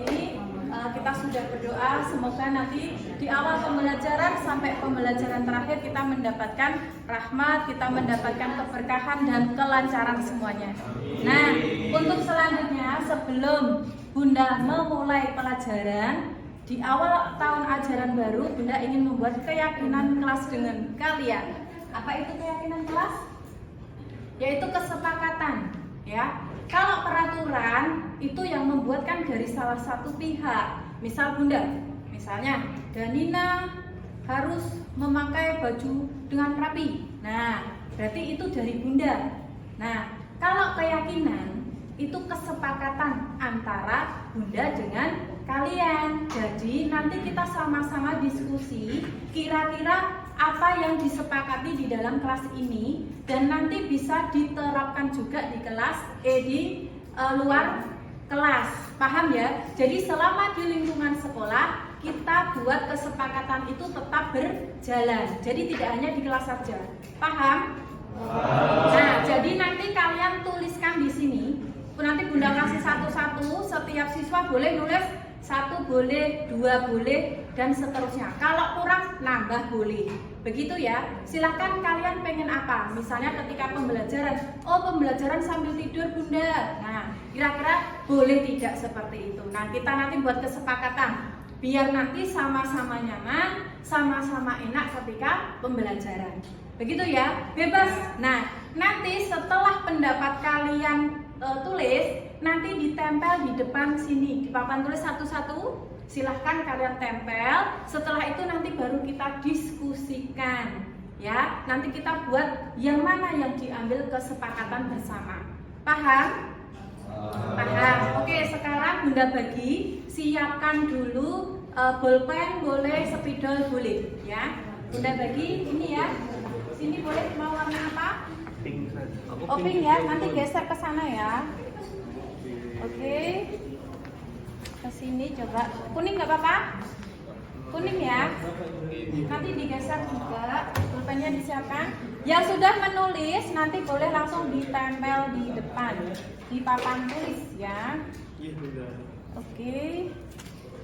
ini kita sudah berdoa semoga nanti di awal pembelajaran sampai pembelajaran terakhir kita mendapatkan rahmat, kita mendapatkan keberkahan dan kelancaran semuanya. Nah, untuk selanjutnya sebelum Bunda memulai pelajaran di awal tahun ajaran baru, Bunda ingin membuat keyakinan kelas dengan kalian. Apa itu keyakinan kelas? Yaitu kesepakatan, ya. Kalau peraturan itu yang membuatkan dari salah satu pihak. Misal Bunda, misalnya Danina harus memakai baju dengan rapi. Nah, berarti itu dari Bunda. Nah, kalau keyakinan itu kesepakatan antara Bunda dengan kalian. Jadi nanti kita sama-sama diskusi kira-kira apa yang disepakati di dalam kelas ini dan nanti bisa diterapkan juga di kelas di luar kelas. Paham ya? Jadi selama di lingkungan sekolah kita buat kesepakatan itu tetap berjalan. Jadi tidak hanya di kelas saja. Paham? Nah, jadi nanti kalian tuliskan di sini. Nanti Bunda kasih satu-satu, setiap siswa boleh nulis 1 boleh, 2 boleh, dan seterusnya. Kalau kurang, nambah boleh. Begitu ya. Silahkan kalian pengen apa. Misalnya ketika pembelajaran, pembelajaran sambil tidur Bunda. Nah, kira-kira boleh tidak seperti itu. Nah, kita nanti buat kesepakatan. Biar nanti sama-sama nyaman, sama-sama enak ketika pembelajaran. Begitu ya, bebas. Nah, nanti setelah pendapat kalian tulis, nanti ditempel di depan sini, di papan tulis satu-satu. Silahkan kalian tempel. Setelah itu nanti baru kita diskusikan, ya. Nanti kita buat yang mana yang diambil kesepakatan bersama. Paham? Paham. Oke, sekarang Bunda bagi. Siapkan dulu bolpen boleh, spidol boleh, ya. Bunda bagi ini ya. Sini boleh mau warna apa? Pink saja. Pink ya. Nanti geser ke sana ya. Oke. Ke sini coba. Kuning nggak apa-apa? Kuning ya. Nanti digeser juga. Pulpennya disiapkan. Yang sudah menulis nanti boleh langsung ditempel di depan di papan tulis ya. Iya, Bunda. Oke.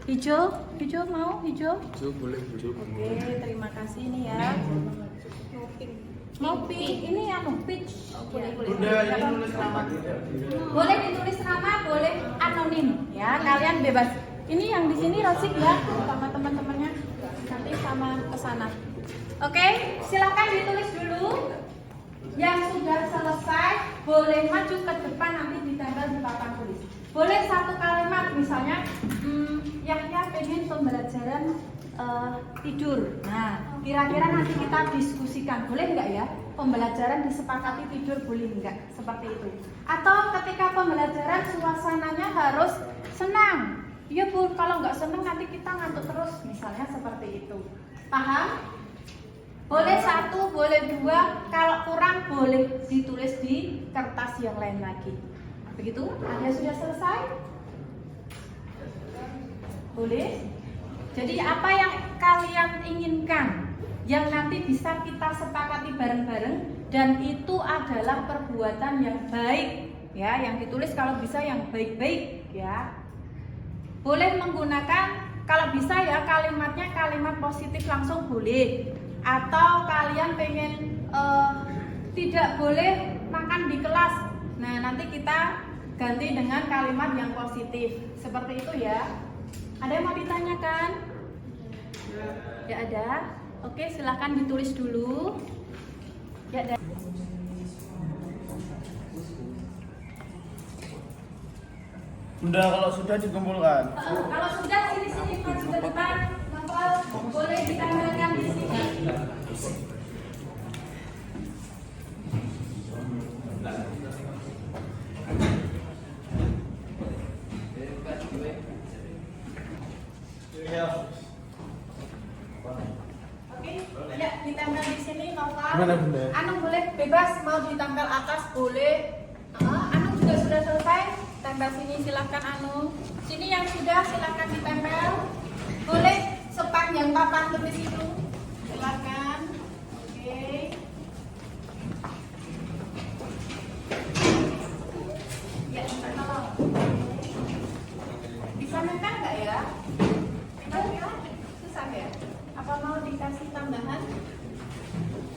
Hijau mau hijau? Hijau boleh, hijau. Oke, terima kasih ini ya. Mau pink, ini peach. Boleh. Bunda, ini nulis nama tidak? Boleh ditulis nama, boleh anonim ya. Kalian bebas. Ini yang di sini Rosik ya, sama teman-temannya. Nanti sama ke sana. Oke, silakan ditulis dulu. Yang sudah selesai boleh maju ke depan nanti ditempel di papan tulis. Boleh satu kalimat misalnya, Yahya pengen pembelajaran tidur. Nah, kira-kira nanti kita diskusikan, boleh nggak ya? Pembelajaran disepakati tidur boleh nggak? Seperti itu. Atau ketika pembelajaran suasananya harus senang. Iya Bu, kalau nggak senang nanti kita ngantuk terus. Misalnya seperti itu. Paham? Boleh 1, boleh 2. Kalau kurang boleh ditulis di kertas yang lain lagi. Begitu? Ada sudah selesai? Boleh? Jadi apa yang kalian inginkan yang nanti bisa kita sepakati bareng-bareng dan itu adalah perbuatan yang baik ya, yang ditulis kalau bisa yang baik-baik ya. Boleh menggunakan kalau bisa ya kalimatnya kalimat positif langsung boleh. Atau kalian pengen tidak boleh makan di kelas. Nah, nanti kita ganti dengan kalimat yang positif. Seperti itu ya. Ada yang mau ditanyakan? Ya ada. Oke, silahkan ditulis dulu. Ya ada. Bunda, kalau sudah dikumpulkan. Kalau sudah sini maju ke depan, boleh ditambahkan di sini. Oke, ya ditempel di sini Nova. Gimana Bunda? Anung boleh bebas mau ditempel atas boleh. Anung juga sudah selesai. Tempel sini silahkan Anung. Sini yang sudah silahkan ditempel. Boleh sepanjang papan tulis itu. Silahkan. Oke. Ya, tolong. Bisa kan? Kira-kira susah ya? Apa mau dikasih tambahan?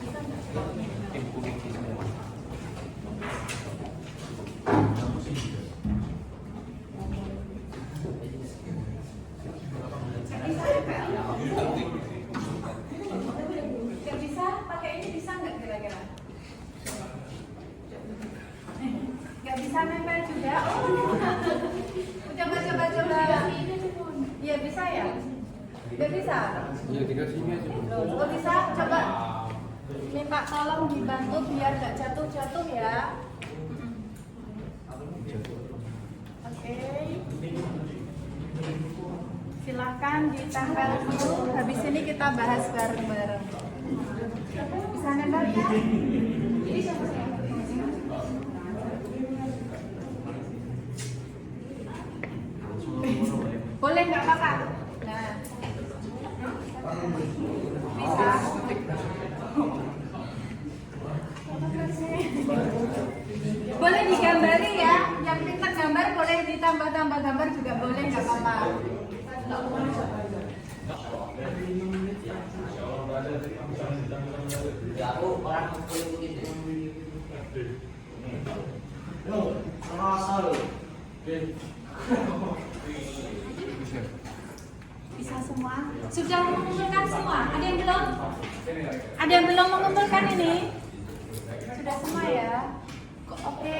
Bisa nggak? Nggak bisa? Pakai ini bisa nggak kira-kira? Nggak bisa nempel juga? Oh, coba. Iya bisa ya? Nggak bisa? Ya tinggal sini aja. Oh bisa? Coba minta tolong dibantu biar nggak jatuh-jatuh ya. Oke. Silahkan ditempel dulu. Habis ini kita bahas bareng-bareng. Bisa nempel ya? Boleh nggak apa-apa? Nah, bisa. Boleh digambari ya, yang pintar gambar boleh ditambah-tambah gambar juga boleh, nggak apa-apa. Bisa semua? Sudah mengumpulkan semua? Ada yang belum? Ada yang belum mengumpulkan ini? Sudah semua ya? Oke.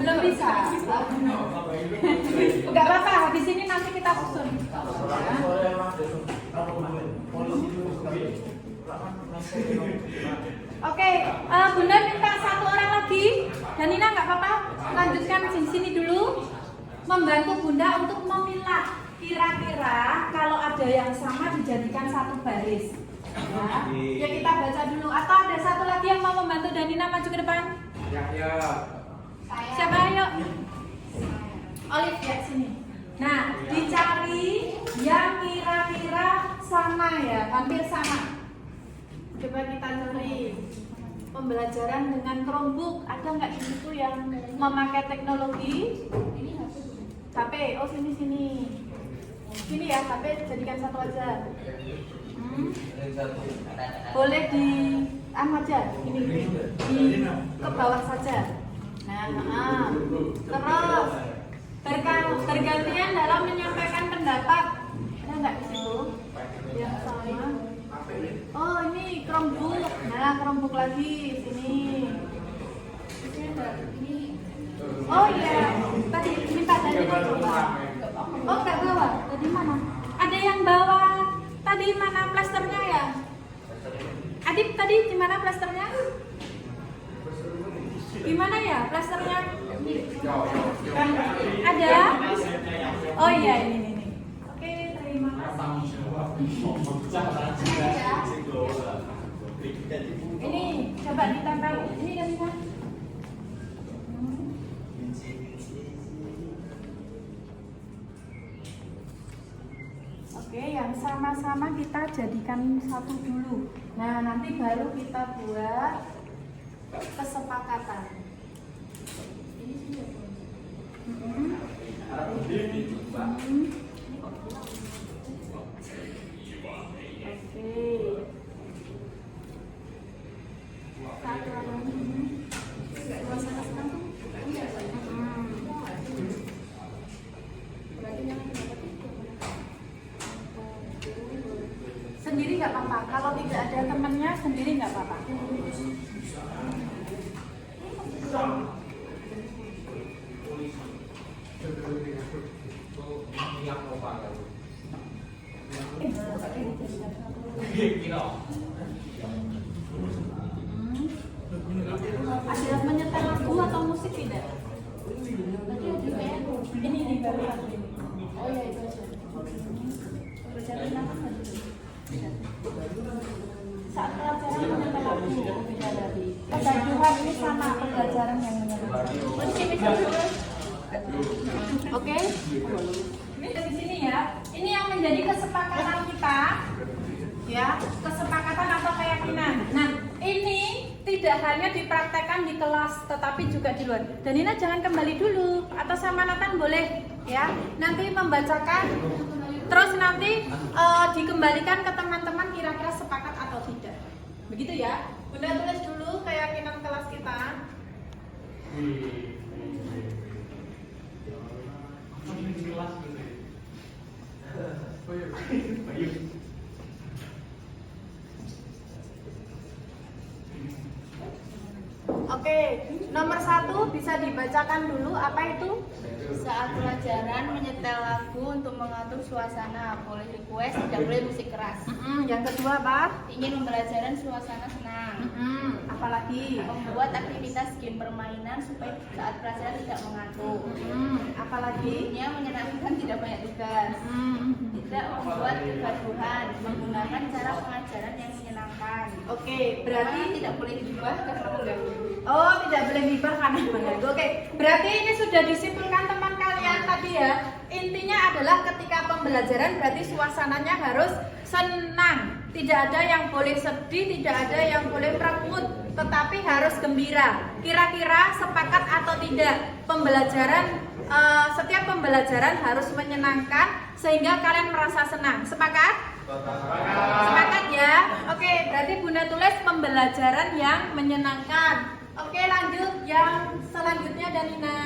Belum bisa? Enggak apa-apa, habis ini nanti kita susun. Oke, Bunda minta satu orang lagi. Dan Nina nggak apa-apa, lanjutkan di sini dulu. Membantu Bunda untuk memilah kira-kira kalau ada yang sama dijadikan satu baris. Ya kita baca dulu. Atau ada satu lagi yang mau membantu Danina maju ke depan? Ya. Siapa ayo? Olive ya sini. Nah, dicari yang kira-kira sama ya, hampir sama. Coba kita cari pembelajaran dengan Chromebook. Ada nggak di situ yang memakai teknologi? HP. Oh sini. Sini ya, HP jadikan satu aja. Boleh di aja, ini di ke bawah saja. Nah, terus bergantian dalam menyampaikan pendapat. Ada nggak di situ yang sama? Oh ini Chromebook. Nah Chromebook lagi sini. Oh iya, tadi minta dari coba. Oh nggak bawa, tadi mana? Ada yang bawa. Tadi mana plasternya ya? Adip tadi di mana plasternya? Di mana ya plasternya? Ada? Oh iya ini. Oke, terima kasih. Ini coba ditempel. Ini dari mana? Oke, yang sama-sama kita jadikan satu dulu. Nah, nanti baru kita buat kesepakatan. Oke. Satu lagi. Sendiri nggak apa-apa. Kalau tidak ada temennya sendiri nggak apa-apa. Ada menyetel lagu atau musik tidak? Ini baru satu ini. Oh ya itu aja. Berjalan apa tadi? Saat pelajaran menyetel lagu beda dari. Kegaduhan ini sama pelajaran yang menyetel. Oke. Ini dari sini ya. Ini yang menjadi kesepakatan kita. Ya, kesepakatan atau keyakinan. Nah, ini tidak hanya dipraktekkan di kelas, tetapi juga di luar. Dan Nina jangan kembali dulu, atau sama Nathan boleh ya. Nanti membacakan, terus nanti dikembalikan ke teman-teman kira-kira sepakat atau tidak. Begitu ya. Bunda tulis dulu keyakinan kelas kita. Oke, nomor 1 bisa dibacakan dulu, apa itu? Saat pelajaran menyetel lagu untuk mengatur suasana, boleh request, tidak boleh musik keras. Yang kedua apa? Ingin pembelajaran suasana senang. Apalagi? Membuat aktivitas game permainan supaya saat pelajaran tidak mengantuk. Apalagi? Nya menyenangkan, tidak banyak tugas. Tidak membuat kegaduhan, menggunakan cara pengajaran yang menyenangkan. Oke, berarti Tidak boleh diubah karena mengganggu. oh tidak boleh hibah karena mengganggu. Oke, berarti ini sudah disimpulkan teman kalian tadi ya. Intinya adalah ketika pembelajaran berarti suasananya harus senang. Tidak ada yang boleh sedih, tidak ada yang boleh merengut, tetapi harus gembira. Kira-kira sepakat atau tidak? Setiap pembelajaran harus menyenangkan sehingga kalian merasa senang. Sepakat? Sepakat ya? Oke, berarti Bunda tulis pembelajaran yang menyenangkan. Oke, lanjut yang selanjutnya Danina.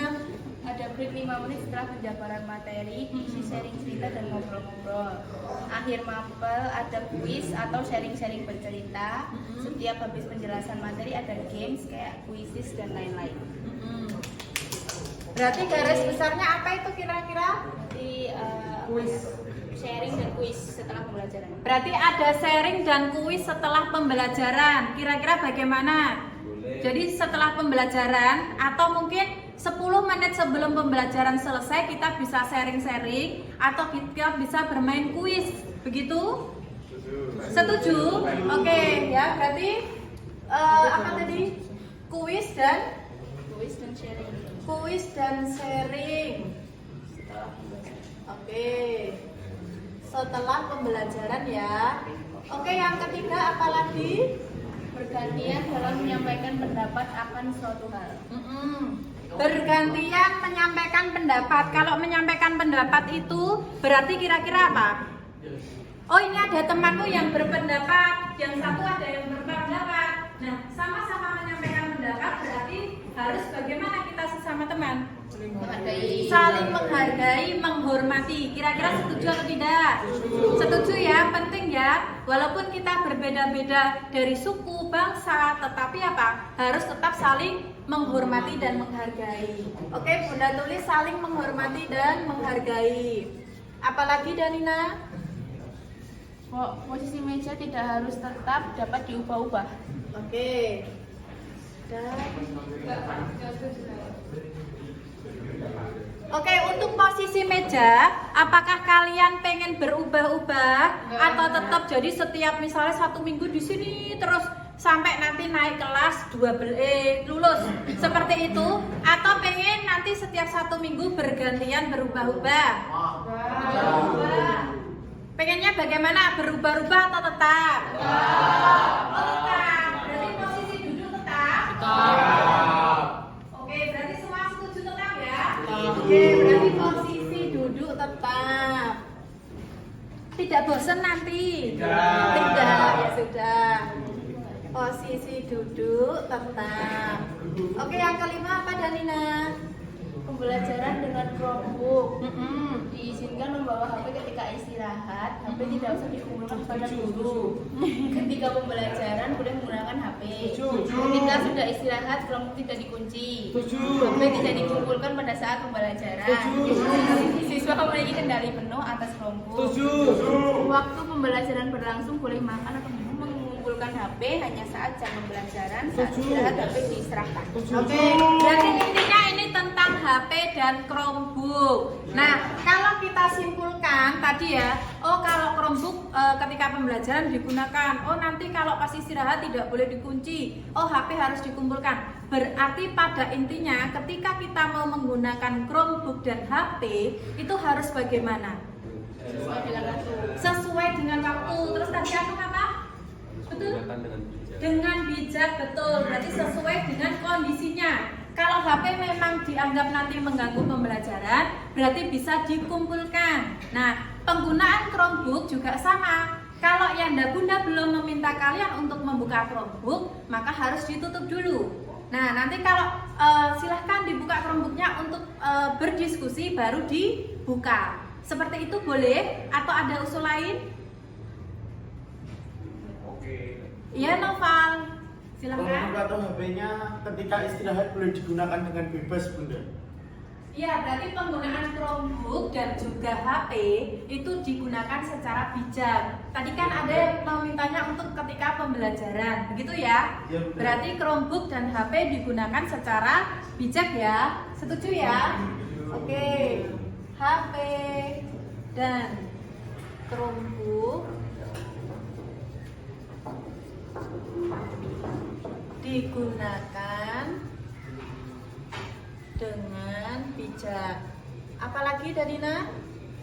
Ada break 5 menit setelah penjabaran materi, isi sharing cerita dan ngobrol-ngobrol. Akhir mapel ada kuis atau sharing-sharing bercerita. Setiap habis penjelasan materi ada games kayak kuisis dan lain-lain. Berarti garis besarnya apa itu kira-kira? Di sharing dan kuis setelah pembelajaran. Berarti ada sharing dan kuis setelah pembelajaran. Kira-kira bagaimana? Jadi setelah pembelajaran atau mungkin 10 menit sebelum pembelajaran selesai kita bisa sharing-sharing atau kita bisa bermain kuis. Begitu? Setuju? Oke, ya berarti apa tadi? Kuis dan sharing. kuis dan sharing. Oke. Setelah pembelajaran ya. Oke, yang ketiga apa lagi? Bergantian dalam menyampaikan pendapat akan suatu hal. Bergantian menyampaikan pendapat. Kalau menyampaikan pendapat itu berarti kira-kira apa? Oh, ini ada temanku yang berpendapat, yang satu ada yang berpendapat. Nah, sama-sama menyampaikan pendapat berarti harus bagaimana kita sesama teman? Menghargai. Saling menghargai, menghormati. Kira-kira setuju atau tidak? Setuju ya, penting ya. Walaupun kita berbeda-beda dari suku, bangsa, tetapi apa? Harus tetap saling menghormati dan menghargai. Oke, Bunda tulis saling menghormati dan menghargai. Apalagi Danina? Posisi meja tidak harus tetap, dapat diubah-ubah. Oke. Oke, untuk posisi meja, apakah kalian pengen berubah-ubah atau tetap jadi setiap misalnya 1 minggu di sini terus sampai nanti naik kelas 12 lulus seperti itu, atau pengen nanti setiap 1 minggu bergantian berubah-ubah? Pengennya bagaimana? Berubah-ubah atau tetap? Oh, tetap. Berarti posisi duduk tetap? Oke, berarti semua setuju tetap ya? Oke, berarti posisi duduk tetap. Tidak bosan nanti? Tidak, ya sudah. Posisi duduk tetap. Oke, yang kelima apa Danina? Pembelajaran dengan Chromebook. Diizinkan membawa HP ketika istirahat. HP tidak usah dikumpulkan pada guru. Ketika pembelajaran boleh menggunakan HP. Ketika sudah istirahat, Chromebook tidak dikunci. HP tidak dikumpulkan pada saat pembelajaran. Siswa memiliki kendali penuh atas Chromebook. Waktu pembelajaran berlangsung boleh makan atau minum, mengumpulkan HP hanya saat jam pembelajaran. Saat istirahat HP diserahkan. Oke, berarti intinya ini tentang HP dan Chromebook. Nah, kalau kita simpulkan tadi ya, oh kalau Chromebook ketika pembelajaran digunakan, oh nanti kalau pas istirahat tidak boleh dikunci, oh HP harus dikumpulkan. Berarti pada intinya ketika kita mau menggunakan Chromebook dan HP itu harus bagaimana? Sesuai dengan waktu. Sesuai dengan waktu. Terus tadi aku apa? Betul? Gunakan dengan bijak. Dengan bijak, betul. Berarti sesuai dengan kondisinya. Kalau HP memang dianggap nanti mengganggu pembelajaran, berarti bisa dikumpulkan. Nah, penggunaan Chromebook juga sama. Kalau Yanda Bunda belum meminta kalian untuk membuka Chromebook, maka harus ditutup dulu. Nah, nanti kalau silahkan dibuka Chromebooknya untuk berdiskusi, baru dibuka. Seperti itu boleh? Atau ada usul lain? Oke. Iya, Noval. Silahkan. Chromebook atau HP-nya ketika istirahat boleh digunakan dengan bebas, Bunda. Iya, berarti penggunaan Chromebook dan juga HP itu digunakan secara bijak. Tadi kan ada yang mau mintanya untuk ketika pembelajaran, begitu ya? Iya, betul. Berarti Chromebook dan HP digunakan secara bijak ya? Setuju ya? Oke, HP dan Chromebook digunakan dengan bijak. Apalagi Danina?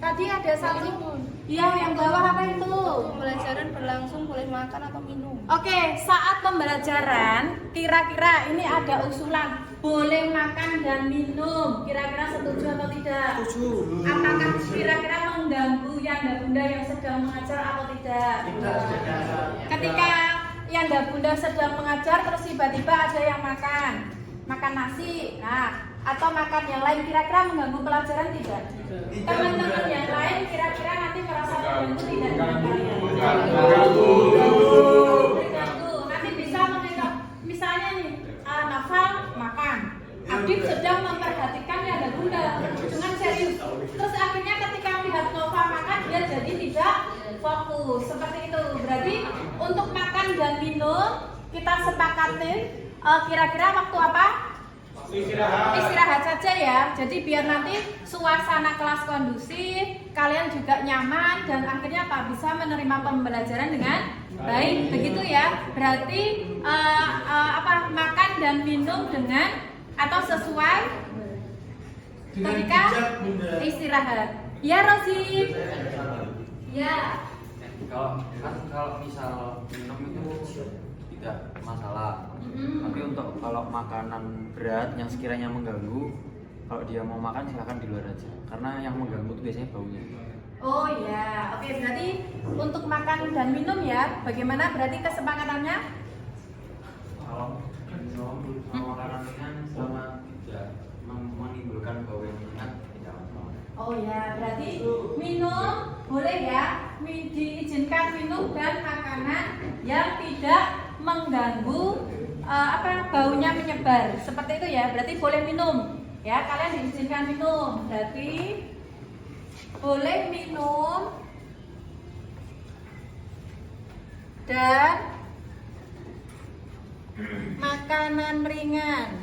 Tadi ada satu. Iya, yang bawah apa itu? Pembelajaran berlangsung boleh makan atau minum. Oke, saat pembelajaran kira-kira ini ada usulan boleh makan dan minum. Kira-kira setuju atau tidak? Setuju. Apakah kira-kira mengganggu Yanda Bunda yang sedang mengajar atau tidak? Tidak. Ketika Yanda Bunda sedang mengajar terus tiba-tiba ada yang makan nasi, nah atau makan yang lain, kira-kira mengganggu pelajaran tidak? Teman-teman yang lain kira-kira nanti merasa terganggu tidak dengan kalian? Terganggu. Nanti bisa menengok, misalnya nih, Noval makan, Adib sedang memperhatikan Yanda Bunda dengan serius. Terus akhirnya ketika melihat Noval makan, dia jadi tidak fokus. Seperti itu. Berarti untuk makan dan minum kita sepakatin kira-kira waktu apa? Istirahat saja ya. Jadi biar nanti suasana kelas kondusif, kalian juga nyaman dan akhirnya apa? Bisa menerima pembelajaran dengan baik. Begitu ya. Berarti makan dan minum dengan atau sesuai ketika istirahat. Ya, Rosi. Ya. Kalau misal minum itu tidak masalah. Tapi untuk kalau makanan berat yang sekiranya mengganggu, kalau dia mau makan silahkan di luar aja. Karena yang mengganggu itu biasanya baunya. Oh ya, oke, berarti untuk makan dan minum ya, bagaimana berarti kesepakatannya? Kalau minum sama makanan ringan sama tidak menimbulkan bau yang menyengat tidak masalah. Oh ya, berarti minum boleh ya, diizinkan minum dan makanan yang tidak mengganggu baunya menyebar. Seperti itu ya, berarti boleh minum. Ya, kalian diizinkan minum. Berarti boleh minum dan makanan ringan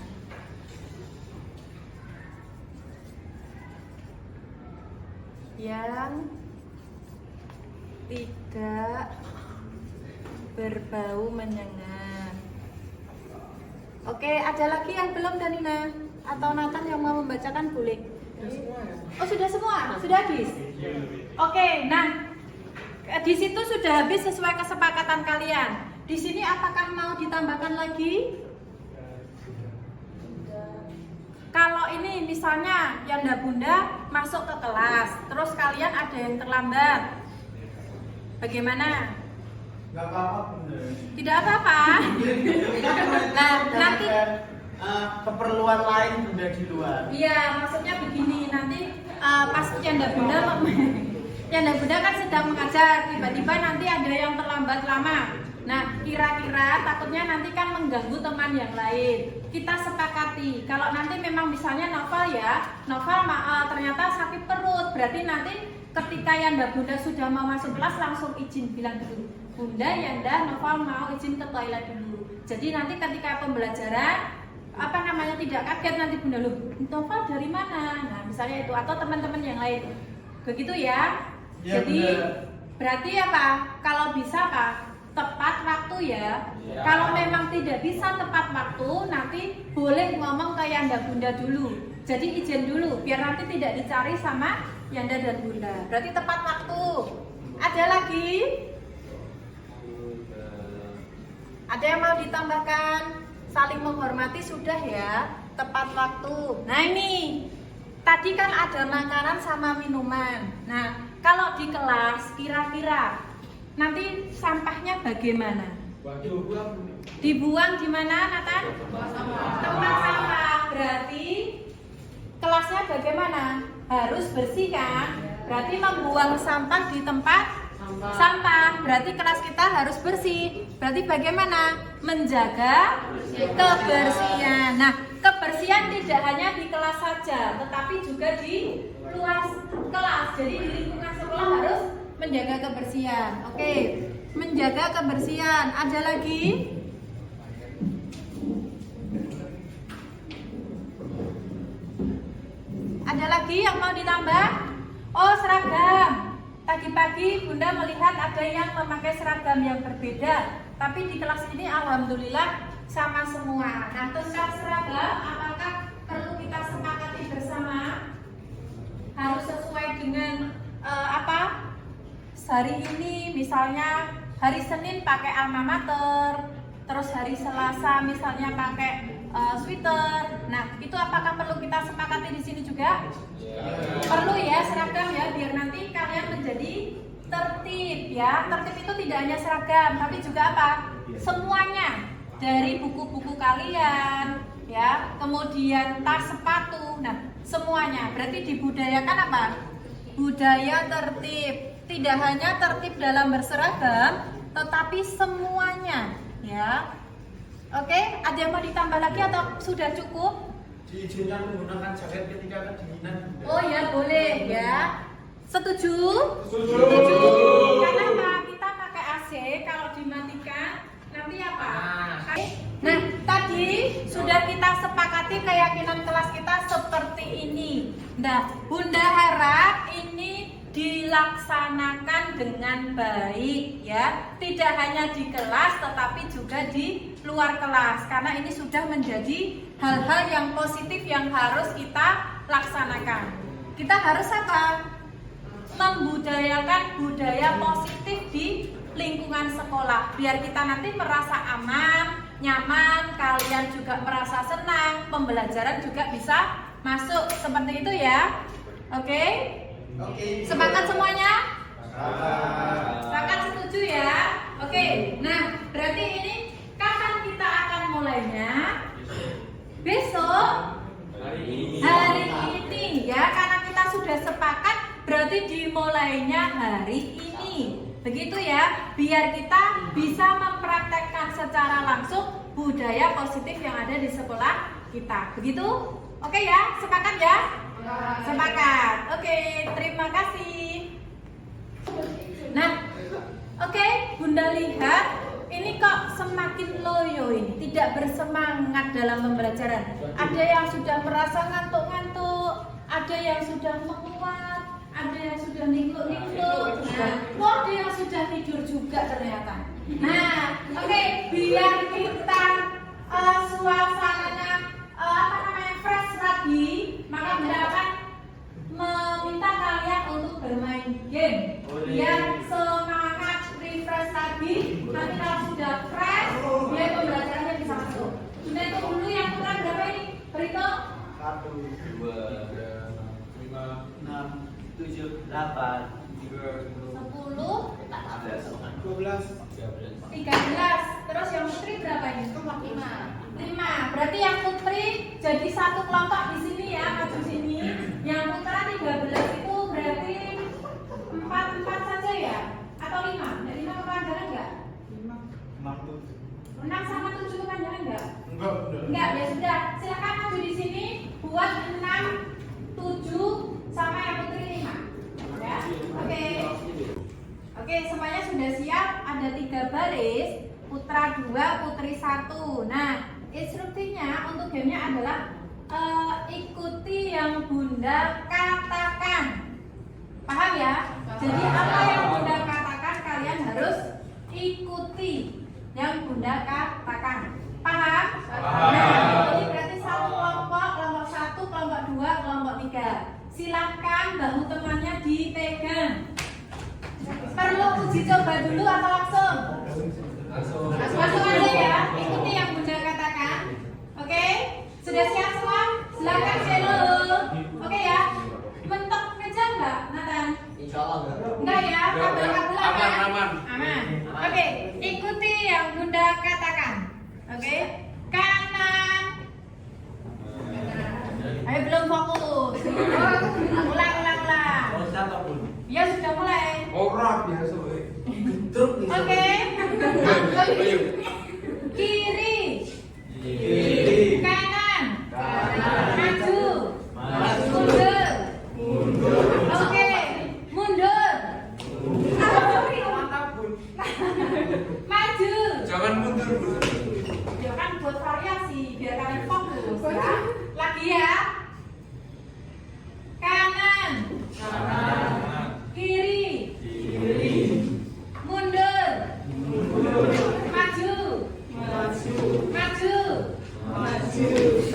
yang tidak berbau menyengat. Oke, ada lagi yang belum Danina atau Nathan yang mau membacakan boleh? Oh, sudah semua? Sudah habis? Oke, nah di situ sudah habis sesuai kesepakatan kalian. Di sini apakah mau ditambahkan lagi? Kalau ini misalnya Yanda Bunda masuk ke kelas, terus kalian ada yang terlambat, bagaimana? Gak apa-apa, Bunda. Tidak apa-apa. Nah, nanti keperluan lain Bunda di luar. iya, maksudnya begini, nanti pas Yanda Bunda Yanda Bunda kan sedang mengajar, tiba-tiba nanti ada yang terlambat lama. Nah, kira-kira takutnya nanti kan mengganggu teman yang lain. Kita sepakati, kalau nanti memang misalnya Noval ternyata sakit perut, berarti nanti ketika Yanda Bunda sudah mau masuk kelas langsung izin bilang dulu, Bunda Yanda Noval mau izin ke toilet dulu. Jadi nanti ketika pembelajaran tidak kaget nanti Bunda, loh Noval dari mana? Nah, misalnya itu, atau teman-teman yang lain. Begitu ya. Ya, jadi Bunda. berarti apa? Kalau bisa tepat waktu ya. Kalau memang tidak bisa tepat waktu, nanti boleh ngomong ke Yanda Bunda dulu. Jadi izin dulu, biar nanti tidak dicari sama Yanda dan Bunda. Berarti tepat waktu. Ada lagi? Ada yang mau ditambahkan? Saling menghormati sudah ya, tepat waktu. Nah ini, tadi kan ada makanan sama minuman. Nah, kalau di kelas kira-kira nanti sampahnya bagaimana? Dibuang di mana, Nathan? Tempat sampah. Berarti kelasnya bagaimana? Harus bersih kan? Berarti membuang sampah di tempat sampah. Berarti kelas kita harus bersih. Berarti bagaimana? Menjaga kebersihan. Nah, kebersihan tidak hanya di kelas saja, tetapi juga di luar kelas. Jadi di lingkungan sekolah harus menjaga kebersihan. Oke, menjaga kebersihan. Ada lagi? Ada lagi yang mau ditambah? Oh, seragam. Pagi-pagi Bunda melihat ada yang memakai seragam yang berbeda, tapi di kelas ini alhamdulillah sama semua. Nah, tentang seragam, apakah perlu kita sepakati bersama? Harus sesuai dengan apa? Hari ini misalnya hari Senin pakai alma mater, terus hari Selasa misalnya pakai sweater. Nah, itu apakah perlu kita sepakati di sini juga? Perlu ya seragam ya, biar nanti kalian menjadi tertib ya. Tertib itu tidak hanya seragam, tapi juga apa? Semuanya, dari buku-buku kalian ya, kemudian tas, sepatu. Nah, semuanya. Berarti dibudayakan apa? Budaya tertib. Tidak hanya tertib dalam berseragam, tetapi semuanya ya. Oke, ada yang mau ditambah lagi atau sudah cukup? Diizinkan menggunakan jaket ketika kedinginan. Oh ya, boleh ya. Setuju? Setuju. Karena apa? Kita pakai AC, kalau dimatikan nanti apa? Nah, tadi sudah kita sepakati keyakinan kelas kita seperti ini. Nah, Bunda harap ini dilaksanakan dengan baik ya. Tidak hanya di kelas tetapi juga di luar kelas, karena ini sudah menjadi hal-hal yang positif yang harus kita laksanakan. Kita harus apa? Membudayakan budaya positif di lingkungan sekolah, biar kita nanti merasa aman, nyaman, kalian juga merasa senang, pembelajaran juga bisa masuk. Seperti itu ya. Oke? Sepakat semuanya? Sepakat, setuju ya? Oke, nah berarti ini kapan kita akan mulainya? Besok? Hari ini ya, karena kita sudah sepakat berarti dimulainya hari ini. Begitu ya, biar kita bisa mempraktekkan secara langsung budaya positif yang ada di sekolah kita. Begitu? Oke ya, sepakat ya? Sepakat. Oke, terima kasih. Nah, oke, Bunda lihat ini kok semakin loyo ini, tidak bersemangat dalam pembelajaran. Ada yang sudah merasa ngantuk-ngantuk, ada yang sudah menguat, ada yang sudah ningkluk-ningkluk. Nah, ada yang sudah tidur juga ternyata. Nah, oke, biar kita suasananya fresh lagi, maka Bunda akan meminta kalian untuk bermain game biar semangat, refresh lagi. Nanti kalau sudah fresh, biar pembelajarannya bisa masuk. Bunda itu dulu yang kurang berapa ini? Berhitung 1, 2, 3, 4, 5, 6, 7, 8, 10, 12, 13. Terus yang putri berapa ini? 5. Berarti yang putri jadi satu kelompok di sini ya, maju sini. Yang putra 13 itu berarti 4 saja ya? Atau 5? Dari 5 kepanjangan enggak? 6 sama 7 kepanjangan enggak? Enggak, ya sudah. Silakan maju di sini buat 6, 7 sama yang putri 5. Ya. Oke. Oke, semuanya sudah siap. Ada 3 baris, putra 2, putri 1. Nah, instruksinya untuk gamenya adalah ikuti yang Bunda katakan. Paham ya? Jadi apa yang Bunda katakan kalian harus ikuti yang Bunda katakan. Paham? Nah, jadi berarti satu kelompok, kelompok 1, kelompok 2, kelompok 3. Silahkan bahu temannya dipegang. Perlu uji coba dulu atau langsung? Langsung aja ya. Aman, aman. Aman. Oke, ikuti yang Bunda katakan. Oke, kanan. Ayo belum fokus. Ulang. Ya sudah mulai. Orang biasa. Oke. Kiri. Kanan. Maju. Mundur. Oke. Mundur. Maju. Jangan mundur, Bun. Ya kan buat variasi biar kalian fokus ya. Lagi ya. Kanan. Kiri. Mundur. Maju. Maju.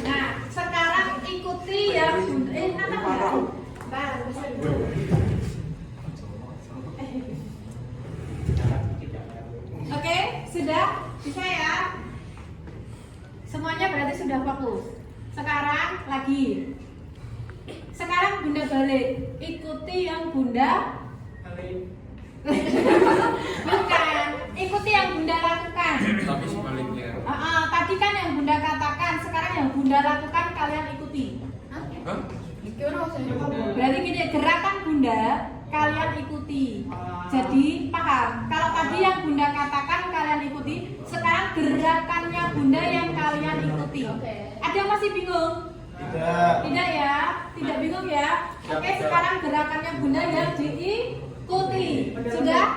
Nah, sekarang ikuti yang Oke, sudah? Bisa ya? Semuanya berarti sudah fokus. Sekarang lagi. Sekarang Bunda balik. Ikuti yang Bunda. Bukan. Ikuti yang Bunda lakukan. Tapi sebaliknya. Tadi kan yang Bunda katakan, sekarang yang Bunda lakukan kalian ikuti. Hah? Berarti gini, gerakan Bunda kalian ikuti. Jadi paham? Kalau tadi yang Bunda katakan kalian ikuti, sekarang gerakannya Bunda yang kalian ikuti. Ada yang masih bingung? Tidak ya? Tidak bingung ya? Oke, sekarang gerakannya Bunda yang diikuti. Sudah?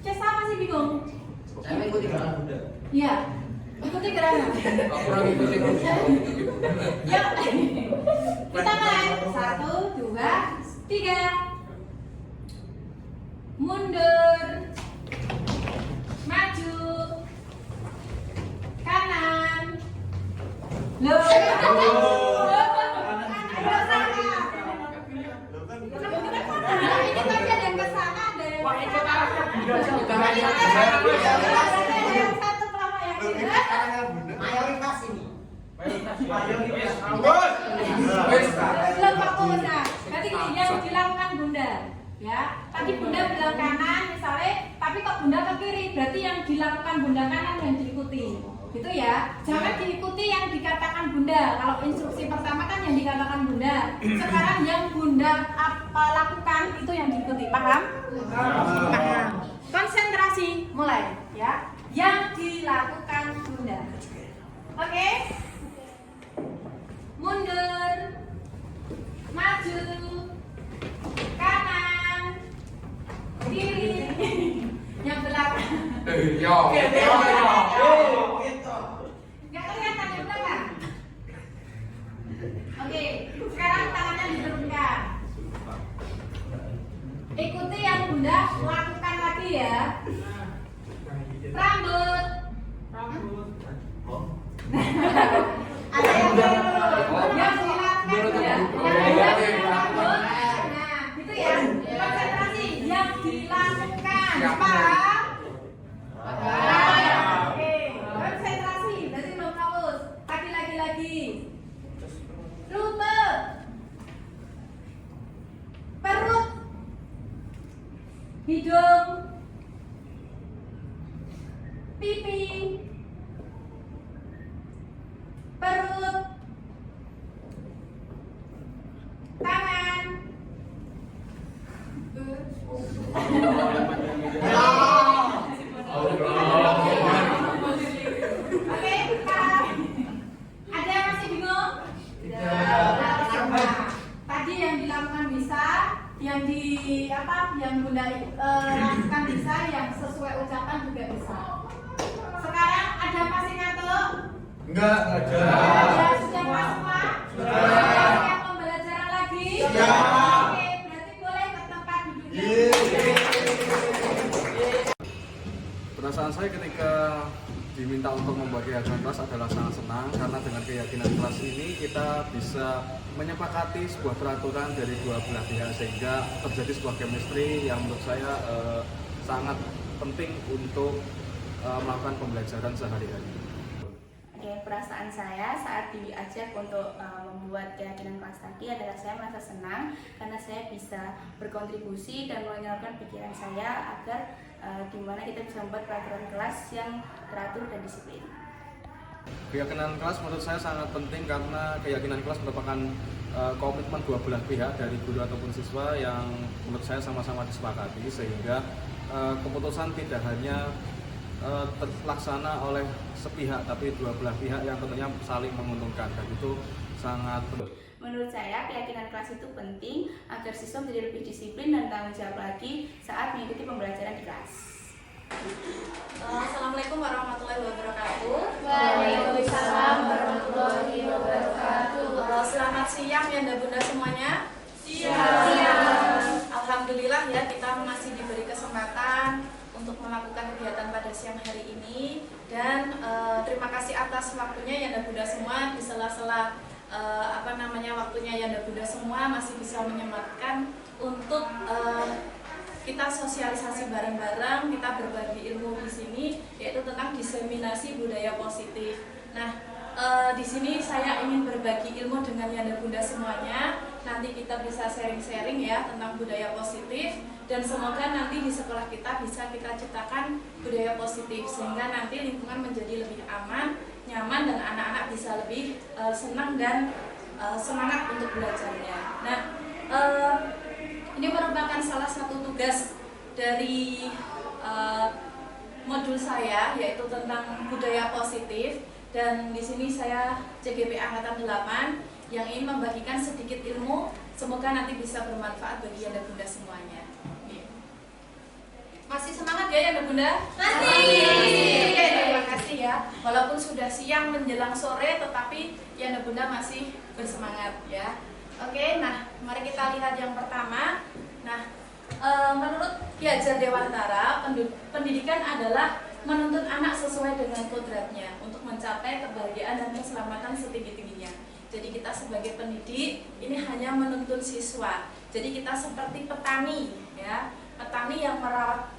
Cesa masih bingung? Saya ikuti gerakan Bunda. Iya. Ikuti gerakan. Orang ikuti Yuk. Kita mulai. 1, 2, 3. Mundur. Maju. Kanan. Loh. Ini tadi ada yang kesana, ada yang yang satu kelompok yang sini. Mayoritas ini. Belum fokus. Nah, berarti gini yang dilakukan Bunda. Ya, tadi Bunda bilang kanan misalnya, tapi kok Bunda ke kiri, berarti yang dilakukan Bunda kanan yang diikuti. Gitu ya. Jangan diikuti yang dikatakan Bunda. Kalau instruksi pertama kan yang dikatakan Bunda. Sekarang yang Bunda apa lakukan itu yang diikuti. Paham? Paham. Konsentrasi mulai ya. Yang dilakukan Bunda. Oke? Mundur. Maju. Kanan. Kiri. Yang belakang. Yo. Nggak kelihatan yang belakang. Oke, sekarang tangannya diturunkan. Ikuti yang Bunda lakukan lagi ya. Rambut. Ada yang baru. Yang dilakukan ya. Rambut. Nah, gitu ya. Konsentrasi yang dilakukan. Paham? Oke, konsentrasi. Berarti belum fokus. Lagi. Lutut. Perut. Hidung. Pipi. Perut. Tangan. Oke, ada yang masih bingung? Tadi yang dilakukan bisa, yang yang Bunda lakukan bisa, yang sesuai ucapan juga bisa. Sekarang ada yang masih ngantuk? Enggak ada. Sudah pas semua? Siap pembelajaran lagi? Oke, berarti boleh ke tempat duduknya. Perasaan saya ketika diminta untuk membagikan kelas adalah sangat senang karena dengan keyakinan kelas ini kita bisa menyepakati sebuah peraturan dari dua belah pihak sehingga terjadi sebuah chemistry yang menurut saya sangat penting untuk melakukan pembelajaran sehari-hari. Oke, perasaan saya saat diajak untuk membuat keyakinan kelas tadi adalah saya merasa senang karena saya bisa berkontribusi dan menyalurkan pikiran saya agar gimana kita bisa membuat peraturan kelas yang teratur dan disiplin. Keyakinan kelas menurut saya sangat penting karena keyakinan kelas merupakan komitmen dua belah pihak dari guru ataupun siswa yang menurut saya sama-sama disepakati sehingga keputusan tidak hanya terlaksana oleh sepihak tapi dua belah pihak yang tentunya saling menguntungkan dan itu sangat penting. Menurut saya keyakinan kelas itu penting agar siswa menjadi lebih disiplin dan tanggung jawab lagi saat mengikuti pembelajaran di kelas. Assalamualaikum warahmatullahi wabarakatuh. Waalaikumsalam warahmatullahi wabarakatuh. Selamat siang ya bunda semuanya. Siang. Alhamdulillah ya kita masih diberi kesempatan untuk melakukan kegiatan pada siang hari ini dan terima kasih atas waktunya ya bunda semua di sela-sela waktunya ya bunda semua masih bisa menyempatkan untuk kita sosialisasi bareng-bareng, kita berbagi ilmu di sini yaitu tentang diseminasi budaya positif. Nah, di sini saya ingin berbagi ilmu dengan yanda bunda semuanya. Nanti kita bisa sharing-sharing ya tentang budaya positif dan semoga nanti di sekolah kita bisa kita ciptakan budaya positif sehingga nanti lingkungan menjadi lebih aman, nyaman dan anak-anak bisa lebih senang dan semangat untuk belajarnya. Nah, ini merupakan salah satu tugas dari modul saya yaitu tentang budaya positif dan di sini saya CGP Angkatan 8 yang ingin membagikan sedikit ilmu, semoga nanti bisa bermanfaat bagi yanda bunda semuanya. Masih semangat ya yanda bunda? Masih. Oke, terima kasih ya. Walaupun sudah siang menjelang sore, tetapi yanda bunda masih bersemangat ya. Oke, nah mari kita lihat yang pertama. Nah, menurut Ki Hajar Dewantara, pendidikan adalah menuntun anak sesuai dengan kodratnya untuk mencapai kebahagiaan dan keselamatan setinggi-tingginya. Jadi kita sebagai pendidik ini hanya menuntun siswa. Jadi kita seperti petani, ya, petani yang merawat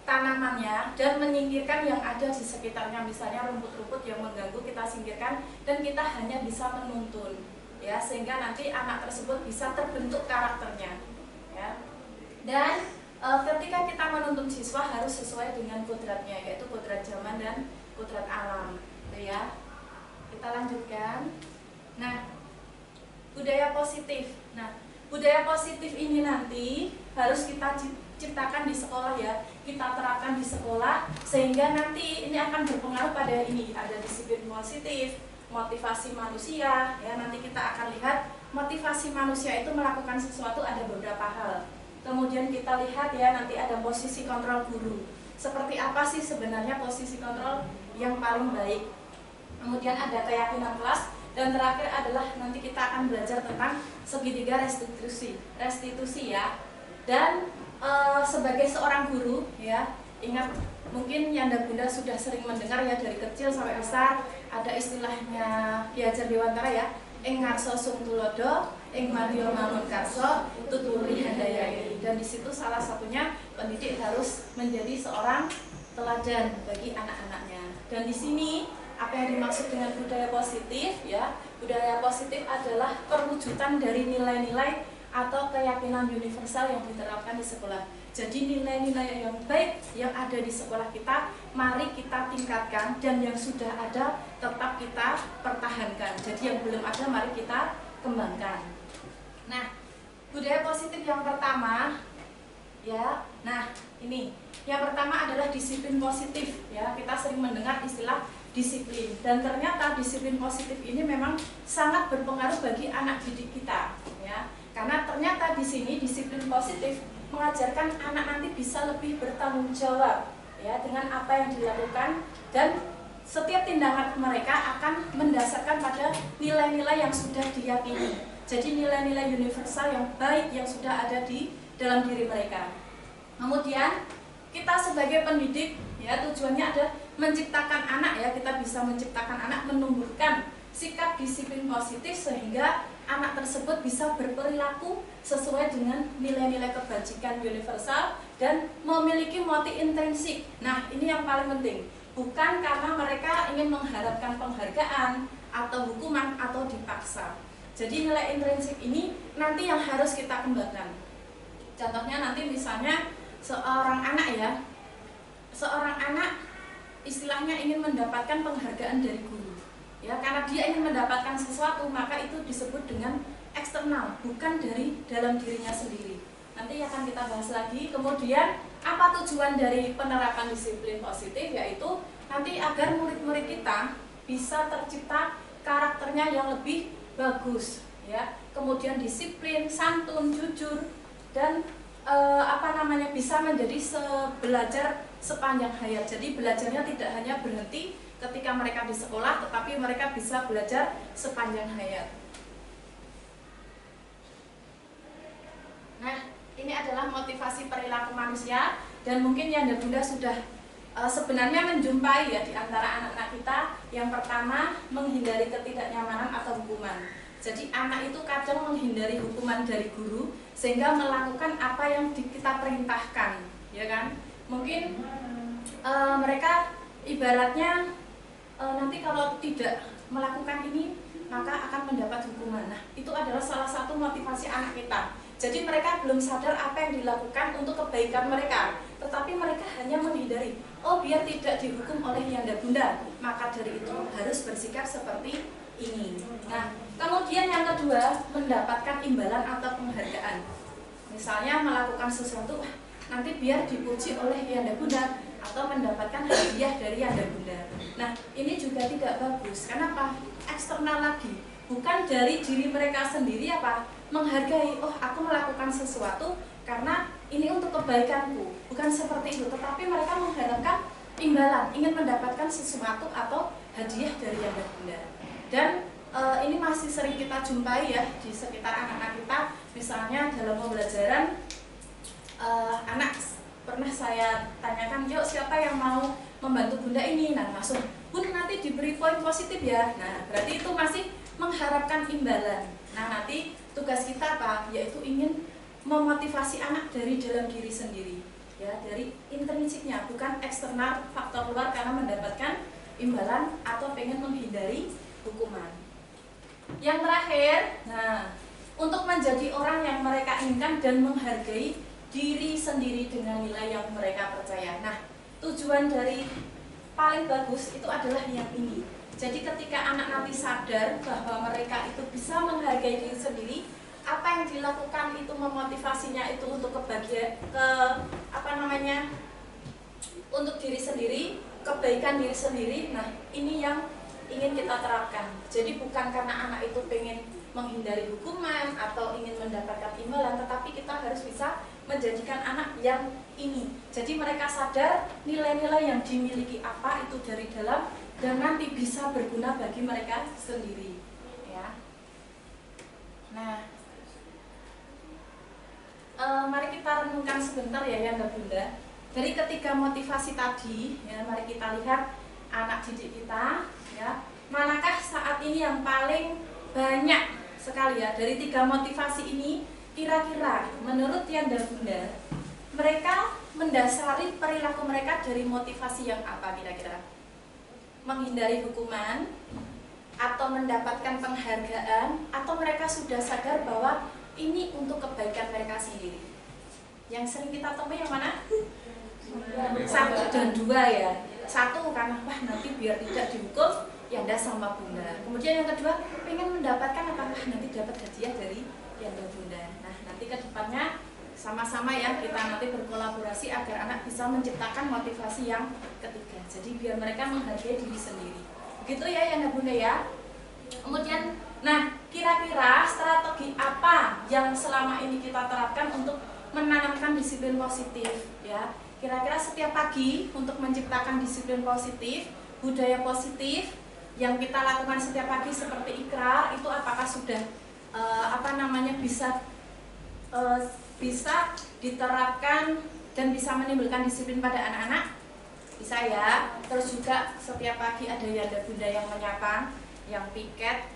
tanamannya dan menyingkirkan yang ada di sekitarnya, misalnya rumput-rumput yang mengganggu kita singkirkan dan kita hanya bisa menuntun, ya, sehingga nanti anak tersebut bisa terbentuk karakternya, ya. Dan ketika kita menuntun siswa harus sesuai dengan kodratnya, yaitu kodrat zaman dan kodrat alam, gitu ya. Kita lanjutkan. Nah, budaya positif. Nah, budaya positif ini nanti harus kita ciptakan di sekolah ya. Kita terapkan di sekolah sehingga nanti ini akan berpengaruh pada ini. Ada disiplin positif, motivasi manusia. Ya, nanti kita akan lihat motivasi manusia itu melakukan sesuatu ada beberapa hal. Kemudian kita lihat ya nanti ada posisi kontrol guru. Seperti apa sih sebenarnya posisi kontrol yang paling baik? Kemudian ada keyakinan kelas dan terakhir adalah nanti kita akan belajar tentang segitiga restitusi ya. Dan sebagai seorang guru ya, ingat mungkin yanda bunda sudah sering mendengar ya dari kecil sampai besar ada istilahnya Ki Hajar Dewantara ya, ing ngarso sung tulodo, ing madya mangun karso, tuturi handayani. Dan di situ salah satunya pendidik harus menjadi seorang teladan bagi anak-anaknya. Dan di sini apa yang dimaksud dengan budaya positif ya? Budaya positif adalah perwujudan dari nilai-nilai atau keyakinan universal yang diterapkan di sekolah. Jadi nilai-nilai yang baik yang ada di sekolah kita, mari kita tingkatkan, dan yang sudah ada tetap kita pertahankan. Jadi yang belum ada mari kita kembangkan. Nah, budaya positif yang pertama ya. Nah, ini yang pertama adalah disiplin positif ya. Kita sering mendengar istilah disiplin dan ternyata disiplin positif ini memang sangat berpengaruh bagi anak didik kita ya. Karena ternyata di sini disiplin positif mengajarkan anak nanti bisa lebih bertanggung jawab ya dengan apa yang dilakukan dan setiap tindakan mereka akan mendasarkan pada nilai-nilai yang sudah diyakini. Jadi nilai-nilai universal yang baik yang sudah ada di dalam diri mereka. Kemudian kita sebagai pendidik ya tujuannya ada menciptakan anak ya, kita bisa menciptakan anak menumbuhkan sikap disiplin positif sehingga anak tersebut bisa berperilaku sesuai dengan nilai-nilai kebajikan universal dan memiliki motif intrinsik. Nah, ini yang paling penting. bukan karena mereka ingin mengharapkan penghargaan atau hukuman atau dipaksa. Jadi nilai intrinsik ini nanti yang harus kita kembangkan. Contohnya nanti misalnya seorang anak istilahnya ingin mendapatkan penghargaan dari guru, ya, karena dia ingin mendapatkan sesuatu, maka itu disebut dengan eksternal, bukan dari dalam dirinya sendiri. Nanti akan kita bahas lagi. Kemudian apa tujuan dari penerapan disiplin positif, yaitu nanti agar murid-murid kita bisa tercipta karakternya yang lebih bagus, ya. Kemudian disiplin, santun, jujur, dan bisa menjadi belajar sepanjang hayat. Jadi belajarnya tidak hanya berhenti ketika mereka di sekolah, tetapi mereka bisa belajar sepanjang hayat. Nah, ini adalah motivasi perilaku manusia, dan mungkin Yanda Bunda sudah sebenarnya menjumpai ya di antara anak-anak kita. Yang pertama, menghindari ketidaknyamanan atau hukuman. Jadi anak itu kadang menghindari hukuman dari guru sehingga melakukan apa yang kita perintahkan, ya kan? Mungkin mereka ibaratnya nanti kalau tidak melakukan ini maka akan mendapat hukuman. Nah, itu adalah salah satu motivasi anak kita. Jadi mereka belum sadar apa yang dilakukan untuk kebaikan mereka, tetapi mereka hanya menghindari. Oh, biar tidak dihukum oleh Yanda Bunda, maka dari itu harus bersikap seperti ini. Nah, kemudian yang kedua, mendapatkan imbalan atau penghargaan. Misalnya melakukan sesuatu, nanti biar dipuji oleh Yanda Bunda atau mendapatkan hadiah dari Yanda Bunda. Nah, ini juga tidak bagus. Kenapa? Eksternal lagi, bukan dari diri mereka sendiri menghargai. Oh, aku melakukan sesuatu karena ini untuk kebaikanku, bukan seperti itu. Tetapi mereka mengharapkan imbalan, ingin mendapatkan sesuatu atau hadiah dari Yanda Bunda. Dan ini masih sering kita jumpai ya di sekitar anak-anak kita. Misalnya dalam pembelajaran, anak pernah saya tanyakan, yuk siapa yang mau membantu Bunda ini? Nah, langsung, Bun, nanti diberi poin positif ya. Nah, berarti itu masih mengharapkan imbalan. Nah, nanti tugas kita yaitu ingin memotivasi anak dari dalam diri sendiri, ya, dari intrinsiknya, bukan eksternal faktor luar karena mendapatkan imbalan atau pengen menghindari hukuman. Yang terakhir, untuk menjadi orang yang mereka inginkan dan menghargai diri sendiri dengan nilai yang mereka percaya. Nah, tujuan dari paling bagus itu adalah yang ini. Jadi ketika anak nanti sadar bahwa mereka itu bisa menghargai diri sendiri, apa yang dilakukan itu memotivasinya itu untuk untuk diri sendiri, kebaikan diri sendiri. Nah, ini yang ingin kita terapkan. Jadi bukan karena anak itu pengen menghindari hukuman atau ingin mendapatkan imbalan, tetapi kita harus bisa menjadikan anak yang ini. Jadi mereka sadar nilai-nilai yang dimiliki apa itu dari dalam, dan nanti bisa berguna bagi mereka sendiri, ya. Nah, mari kita renungkan sebentar ya Yanda Bunda. Dari ketiga motivasi tadi, ya, mari kita lihat anak didik kita, ya, manakah saat ini yang paling banyak sekali ya dari tiga motivasi ini. Kira-kira menurut Yanda Bunda, mereka mendasari perilaku mereka dari motivasi yang apa kira-kira? Menghindari hukuman, atau mendapatkan penghargaan, atau mereka sudah sadar bahwa ini untuk kebaikan mereka sendiri? Yang sering kita temui yang mana? 1 dan 2 ya. 1 karena nanti biar tidak dihukum Yanda sama Bunda. Kemudian yang kedua, pengen mendapatkan apakah nanti dapat hadiah dari Yanda Bunda. Nah, nanti ke depannya sama-sama ya kita nanti berkolaborasi agar anak bisa menciptakan motivasi yang ketiga. Jadi biar mereka menghargai diri sendiri. Begitu ya Yanda Bunda ya. Kemudian, nah, kira-kira strategi apa yang selama ini kita terapkan untuk menanamkan disiplin positif ya? Kira-kira setiap pagi untuk menciptakan disiplin positif, budaya positif yang kita lakukan setiap pagi seperti ikrar, itu apakah sudah bisa diterapkan dan bisa menimbulkan disiplin pada anak-anak? Bisa ya. Terus juga setiap pagi ada Yanda Bunda yang menyapa, yang piket,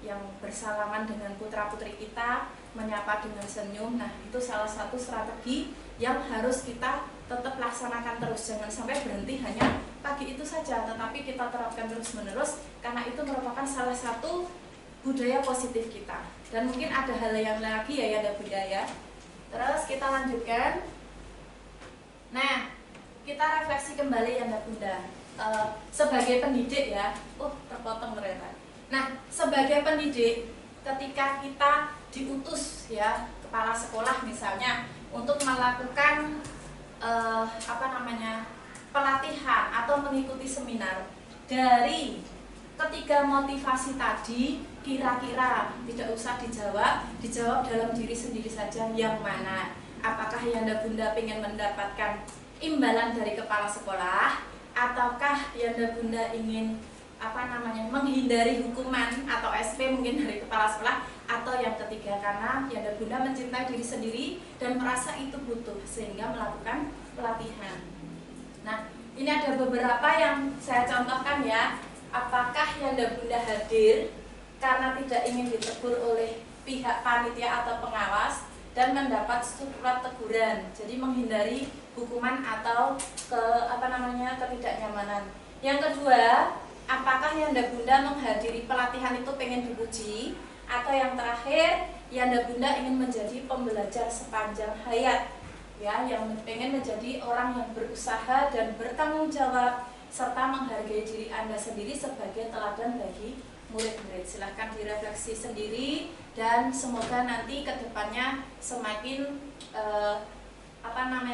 yang bersalaman dengan putra-putri kita, menyapa dengan senyum. Nah, itu salah satu strategi yang harus kita tetap laksanakan terus. Jangan sampai berhenti hanya pagi itu saja, tetapi kita terapkan terus-menerus karena itu merupakan salah satu budaya positif kita. Dan mungkin ada hal yang lagi ya ada budaya. Terus kita lanjutkan. Nah, kita refleksi kembali ya Bunda. Sebagai pendidik ya, terpotong ternyata. Nah, sebagai pendidik, ketika kita diutus ya kepala sekolah misalnya untuk melakukan pelatihan atau mengikuti seminar, dari ketiga motivasi tadi kira-kira tidak usah dijawab dalam diri sendiri saja yang mana. Apakah Yanda Bunda ingin mendapatkan imbalan dari kepala sekolah, ataukah Yanda Bunda ingin menghindari hukuman atau SP mungkin dari kepala sekolah, atau yang ketiga karena Yanda Bunda mencintai diri sendiri dan merasa itu butuh sehingga melakukan pelatihan. Nah, ini ada beberapa yang saya contohkan ya. Apakah Yanda Bunda hadir karena tidak ingin ditegur oleh pihak panitia atau pengawas dan mendapat surat teguran, jadi menghindari hukuman atau ketidaknyamanan. Yang kedua, apakah Yanda Bunda menghadiri pelatihan itu pengen dipuji, atau yang terakhir Yanda Bunda ingin menjadi pembelajar sepanjang hayat ya, yang pengen menjadi orang yang berusaha dan bertanggung jawab serta menghargai diri Anda sendiri sebagai teladan bagi murid-murid. Silahkan direfleksi sendiri dan semoga nanti kedepannya semakin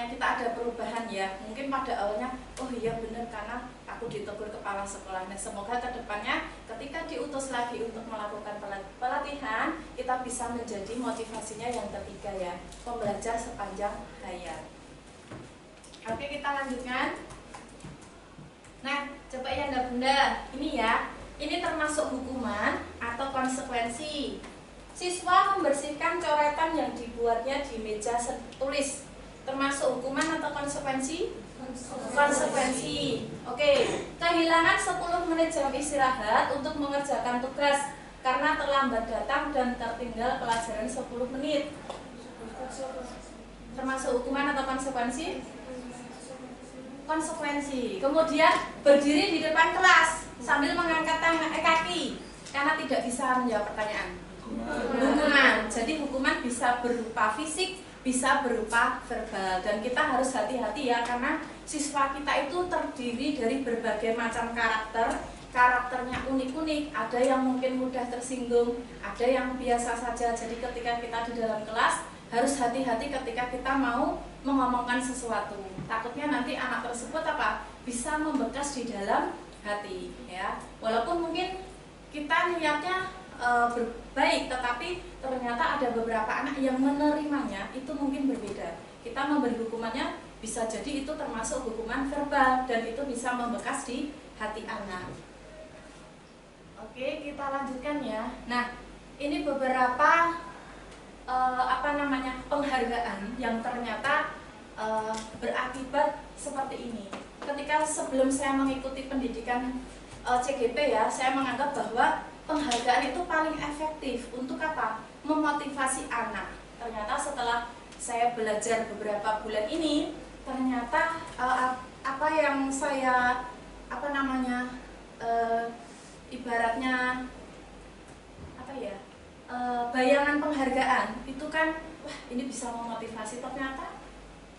kita ada perubahan ya. Mungkin pada awalnya iya benar karena aku ditegur kepala sekolah. Nah, semoga kedepannya ketika diutus lagi untuk melakukan pelatihan, kita bisa menjadi motivasinya yang ketiga ya, pembelajar sepanjang hayat. Oke, kita lanjutkan. Nah, coba Yanda Bunda, ini ya, ini termasuk hukuman atau konsekuensi. Siswa membersihkan coretan yang dibuatnya di meja tulis. Termasuk hukuman atau konsekuensi? Konsekuensi. Oke, kehilangan 10 menit jam istirahat untuk mengerjakan tugas karena terlambat datang dan tertinggal pelajaran 10 menit. Termasuk hukuman atau konsekuensi? Konsekuensi. Kemudian berdiri di depan kelas sambil mengangkat kaki karena tidak bisa menjawab pertanyaan. Hukuman. Jadi hukuman bisa berupa fisik, bisa berupa verbal, dan kita harus hati-hati ya karena siswa kita itu terdiri dari berbagai macam karakternya unik-unik. Ada yang mungkin mudah tersinggung, ada yang biasa saja. Jadi ketika kita di dalam kelas harus hati-hati ketika kita mau mengomongkan sesuatu. Takutnya nanti anak tersebut bisa membekas di dalam hati ya. Walaupun mungkin kita niatnya baik, tetapi ternyata ada beberapa anak yang menerimanya itu mungkin berbeda. Kita memberi hukumannya bisa jadi itu termasuk hukuman verbal dan itu bisa membekas di hati anak. Oke, kita lanjutkan ya. Nah, ini beberapa penghargaan yang ternyata berakibat seperti ini. Ketika sebelum saya mengikuti pendidikan CGP ya, saya menganggap bahwa penghargaan itu paling efektif untuk memotivasi anak. Ternyata setelah saya belajar beberapa bulan ini, ternyata apa yang saya ibaratnya bayangan penghargaan itu kan ini bisa memotivasi, ternyata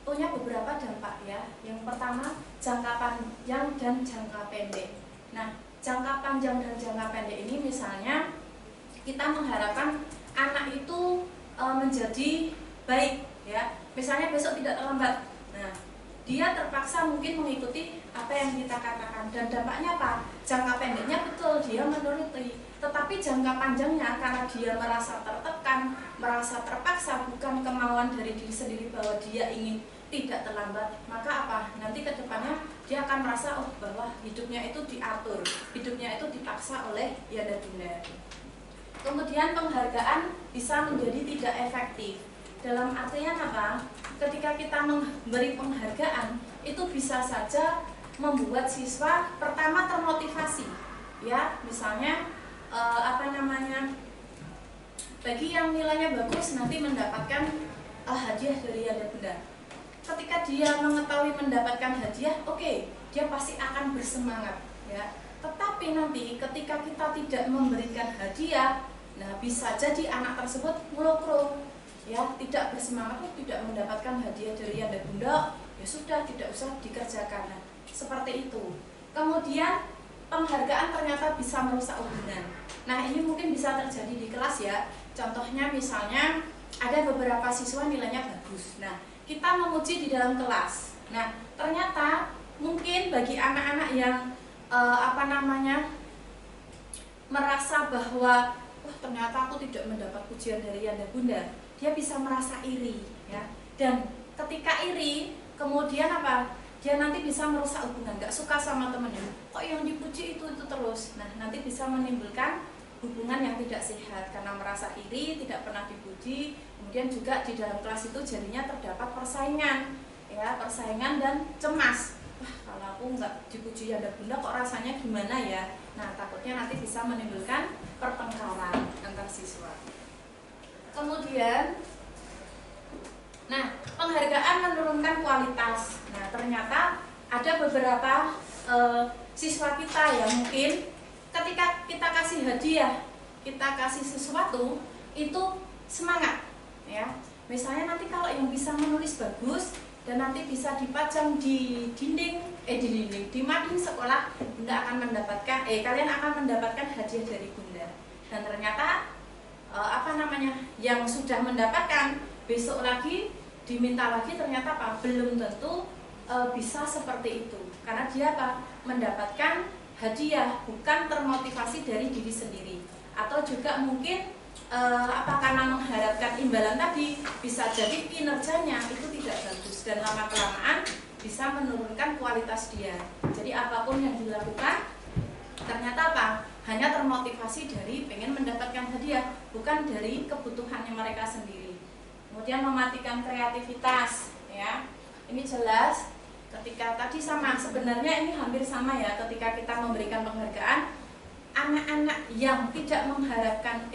punya beberapa dampak ya. Yang pertama, jangka panjang dan jangka pendek. Nah, jangka panjang dan jangka pendek ini misalnya kita mengharapkan anak itu menjadi baik ya. Misalnya besok tidak terlambat. Nah, dia terpaksa mungkin mengikuti apa yang kita katakan, dan dampaknya apa? Jangka pendeknya betul dia menuruti, tetapi jangka panjangnya karena dia merasa tertekan, merasa terpaksa, bukan kemauan dari diri sendiri bahwa dia ingin tidak terlambat, maka nanti ke depannya dia akan merasa bahwa hidupnya itu diatur, hidupnya itu dipaksa oleh Yanda Bunda. Kemudian penghargaan bisa menjadi tidak efektif. Dalam artian apa? Ketika kita memberi penghargaan itu bisa saja membuat siswa pertama termotivasi ya, misalnya bagi yang nilainya bagus nanti mendapatkan hadiah dari Yanda Bunda. ketika dia mengetahui mendapatkan hadiah, oke, dia pasti akan bersemangat, ya. Tetapi nanti ketika kita tidak memberikan hadiah, nah bisa jadi anak tersebut mulukro, ya, tidak bersemangat, tidak mendapatkan hadiah dari ayah bunda, ya sudah, tidak usah dikerjakan. Nah, seperti itu. Kemudian penghargaan ternyata bisa merusak hubungan. Nah, ini mungkin bisa terjadi di kelas, ya. Contohnya misalnya ada beberapa siswa nilainya bagus. Nah, kita memuji di dalam kelas. Nah, ternyata mungkin bagi anak-anak yang merasa bahwa ternyata aku tidak mendapat pujian dari Yanda Bunda, dia bisa merasa iri, ya. Dan ketika iri, kemudian dia nanti bisa merusak hubungan, nggak suka sama temennya, kok yang dipuji itu terus. Nah, nanti bisa menimbulkan hubungan yang tidak sehat karena merasa iri, tidak pernah dipuji. Kemudian juga di dalam kelas itu jadinya terdapat persaingan, ya, persaingan dan cemas. Wah, kalau aku nggak dipuji Yanda Bunda kok rasanya gimana ya? Nah, takutnya nanti bisa menimbulkan pertengkaran antar siswa. Kemudian, nah, penghargaan menurunkan kualitas. Nah, ternyata ada beberapa siswa kita yang mungkin ketika kita kasih hadiah, kita kasih sesuatu, itu semangat, ya. Misalnya nanti kalau yang bisa menulis bagus dan nanti bisa dipajang di dinding, di mading sekolah, Bunda akan mendapatkan, kalian akan mendapatkan hadiah dari Bunda. Dan ternyata yang sudah mendapatkan besok lagi diminta lagi, ternyata belum tentu bisa seperti itu, karena dia mendapatkan hadiah, bukan termotivasi dari diri sendiri, atau juga mungkin karena mengharapkan imbalan tadi, bisa jadi kinerjanya itu tidak bagus dan lama-kelamaan bisa menurunkan kualitas dia. Jadi apapun yang dilakukan ternyata hanya termotivasi dari pengen mendapatkan hadiah, bukan dari kebutuhannya mereka sendiri. Kemudian mematikan kreativitas, ya. Ini jelas ketika tadi sama, sebenarnya ini hampir sama, ya, ketika kita memberikan penghargaan, anak-anak yang tidak mengharapkan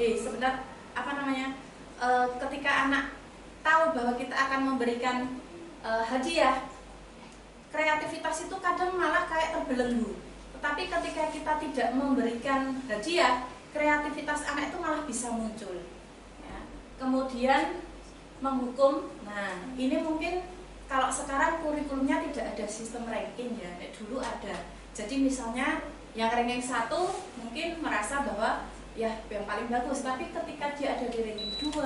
ketika anak tahu bahwa kita akan memberikan hadiah, kreativitas itu kadang malah kayak terbelenggu. Tetapi ketika kita tidak memberikan hadiah, kreativitas anak itu malah bisa muncul, ya. Kemudian menghukum. Nah, ini mungkin kalau sekarang kurikulumnya tidak ada sistem ranking, ya. Dulu ada. Jadi misalnya yang ranking 1 mungkin merasa bahwa ya yang paling bagus, tapi ketika dia ada di ranking 2,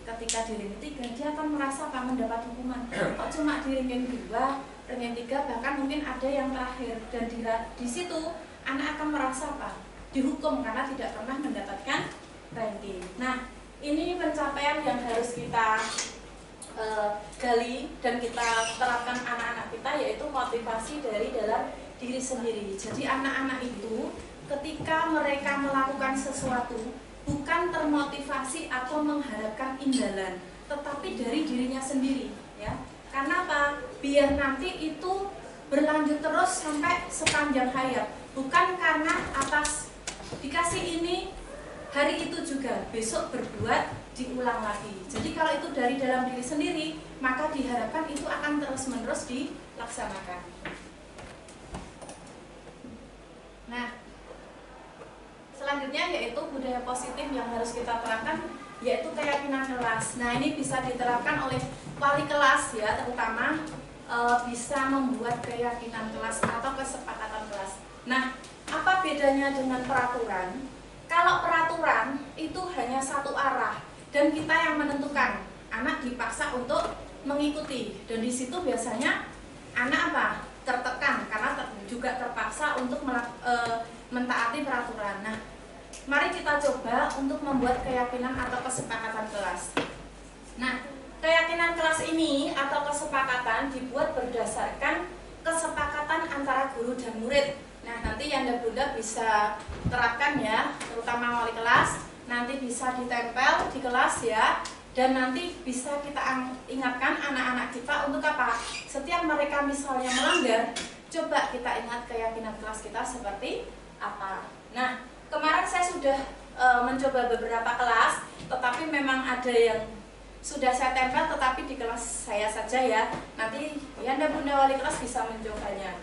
ketika di ranking 3, dia akan merasa mendapat hukuman. Kok cuma di ranking 2, ranking 3, bahkan mungkin ada yang terakhir, dan di situ anak akan merasa dihukum karena tidak pernah mendapatkan ranking. Nah, ini pencapaian yang harus kita gali dan kita terapkan anak-anak kita, yaitu motivasi dari dalam diri sendiri. Jadi anak-anak itu ketika mereka melakukan sesuatu bukan termotivasi atau mengharapkan imbalan, tetapi dari dirinya sendiri, ya. Karena biar nanti itu berlanjut terus sampai sepanjang hayat, bukan karena atas dikasih ini hari itu juga besok berbuat diulang lagi. Jadi kalau itu dari dalam diri sendiri, maka diharapkan itu akan terus-menerus dilaksanakan. Nah, selanjutnya yaitu budaya positif yang harus kita terapkan, yaitu keyakinan kelas. Nah, ini bisa diterapkan oleh wali kelas, ya, terutama bisa membuat keyakinan kelas atau kesepakatan kelas. Nah, apa bedanya dengan peraturan? Kalau peraturan itu hanya satu arah dan kita yang menentukan, anak dipaksa untuk mengikuti, dan di situ biasanya anak tertekan karena juga terpaksa untuk mentaati peraturan. Nah, mari kita coba untuk membuat keyakinan atau kesepakatan kelas. Nah, keyakinan kelas ini atau kesepakatan dibuat berdasarkan kesepakatan antara guru dan murid. Nah, nanti Yanda Bunda bisa terapkan, ya, terutama wali kelas, nanti bisa ditempel di kelas, ya, dan nanti bisa kita ingatkan anak-anak kita untuk setiap mereka misalnya melanggar, coba kita ingat keyakinan kelas kita seperti apa. Nah, kemarin saya sudah mencoba beberapa kelas, tetapi memang ada yang sudah saya tempel tetapi di kelas saya saja ya. Nanti Yanda Bunda wali kelas bisa mencobanya.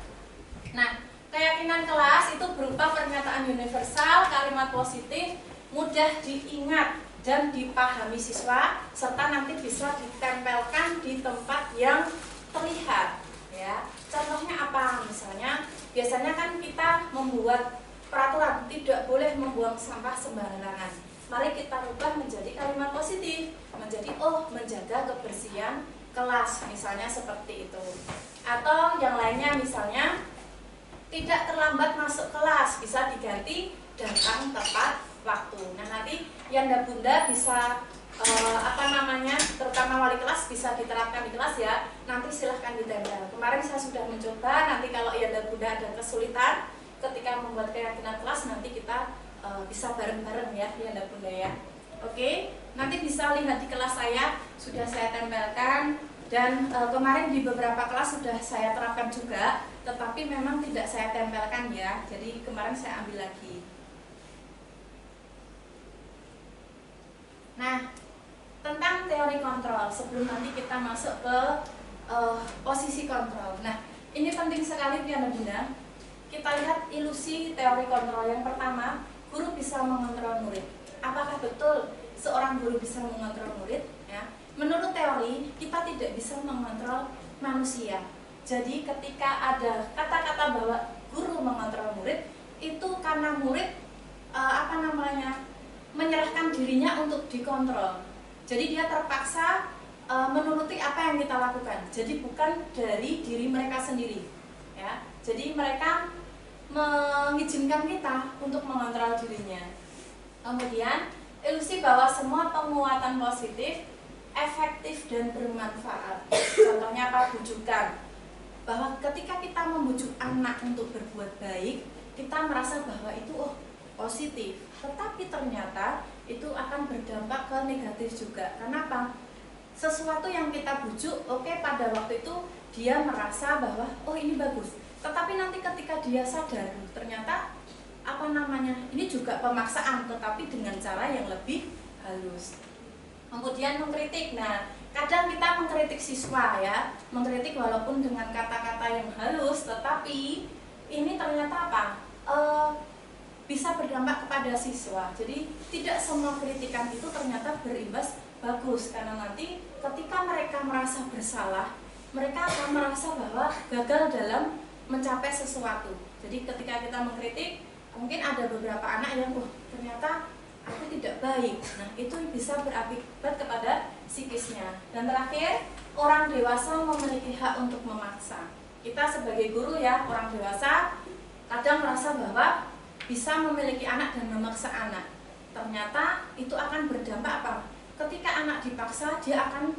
Nah, keyakinan kelas itu berupa pernyataan universal, kalimat positif, mudah diingat dan dipahami siswa, serta nanti bisa ditempelkan di tempat yang terlihat ya. Contohnya apa? Misalnya, biasanya kan kita membuat peraturan tidak boleh membuang sampah sembarangan. Mari kita rubah menjadi kalimat positif, menjadi menjaga kebersihan kelas, misalnya seperti itu. Atau yang lainnya misalnya tidak terlambat masuk kelas, bisa diganti datang tepat waktu. Nah, nanti Yanda Bunda bisa terutama wali kelas bisa diterapkan di kelas ya. Nanti silahkan ditempel. Kemarin saya sudah mencoba, nanti kalau Yanda Bunda ada kesulitan ketika membuat keyakinan kelas, nanti kita bisa bareng-bareng ya Yanda Bunda ya. Oke, nanti bisa lihat di kelas saya sudah saya tempelkan, dan kemarin di beberapa kelas sudah saya terapkan juga, tetapi memang tidak saya tempelkan ya. Jadi kemarin saya ambil lagi. Nah, tentang teori kontrol sebelum nanti kita masuk ke posisi kontrol. Nah, ini penting sekali Yanda Bunda. Kita lihat ilusi teori kontrol. Yang pertama, guru bisa mengontrol murid. Apakah betul seorang guru bisa mengontrol murid? Ya. Menurut teori, kita tidak bisa mengontrol manusia. Jadi ketika ada kata-kata bahwa guru mengontrol murid, itu karena murid menyerahkan dirinya untuk dikontrol. Jadi dia terpaksa menuruti apa yang kita lakukan. Jadi bukan dari diri mereka sendiri. Ya. Jadi mereka mengizinkan kita untuk mengontrol dirinya. Kemudian ilusi bahwa semua penguatan positif efektif dan bermanfaat. Contohnya apa? Bujukan. Bahwa ketika kita membujuk anak untuk berbuat baik, kita merasa bahwa itu positif. Tetapi ternyata itu akan berdampak ke negatif juga. Kenapa? Sesuatu yang kita bujuk, pada waktu itu dia merasa bahwa ini bagus. Tetapi nanti ketika dia sadar, ternyata ini juga pemaksaan, tetapi dengan cara yang lebih halus. Kemudian mengkritik. Nah, kadang kita mengkritik siswa ya, mengkritik walaupun dengan kata-kata yang halus, tetapi ini ternyata bisa berdampak kepada siswa. Jadi tidak semua kritikan itu ternyata berimbas bagus, karena nanti ketika mereka merasa bersalah, mereka akan merasa bahwa gagal dalam mencapai sesuatu. Jadi ketika kita mengkritik, mungkin ada beberapa anak yang ternyata aku tidak baik. Nah, itu bisa berakibat kepada psikisnya. Dan terakhir, orang dewasa memiliki hak untuk memaksa. Kita sebagai guru ya, orang dewasa kadang merasa bahwa bisa memiliki anak dan memaksa anak. Ternyata itu akan berdampak apa? Ketika anak dipaksa, dia akan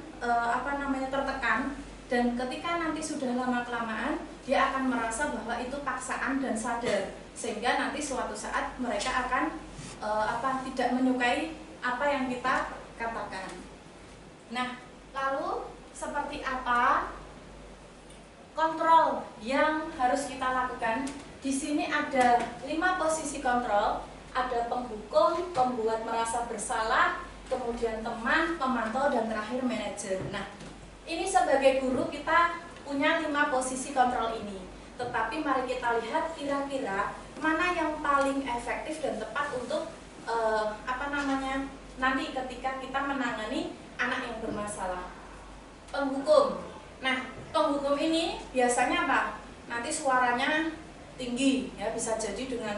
tertekan. Dan ketika nanti sudah lama-kelamaan, dia akan merasa bahwa itu paksaan dan sadar, sehingga nanti suatu saat mereka akan tidak menyukai apa yang kita katakan. Nah, lalu seperti apa kontrol yang harus kita lakukan? Di sini ada 5 posisi kontrol. Ada penghukum, pembuat merasa bersalah, kemudian teman, pemantau, dan terakhir manajer. Nah, ini sebagai guru kita punya 5 posisi kontrol ini. Tetapi mari kita lihat kira-kira mana yang paling efektif dan tepat untuk nanti ketika kita menangani anak yang bermasalah. Penghukum. Nah, penghukum ini biasanya apa? Nanti suaranya tinggi, ya, bisa jadi dengan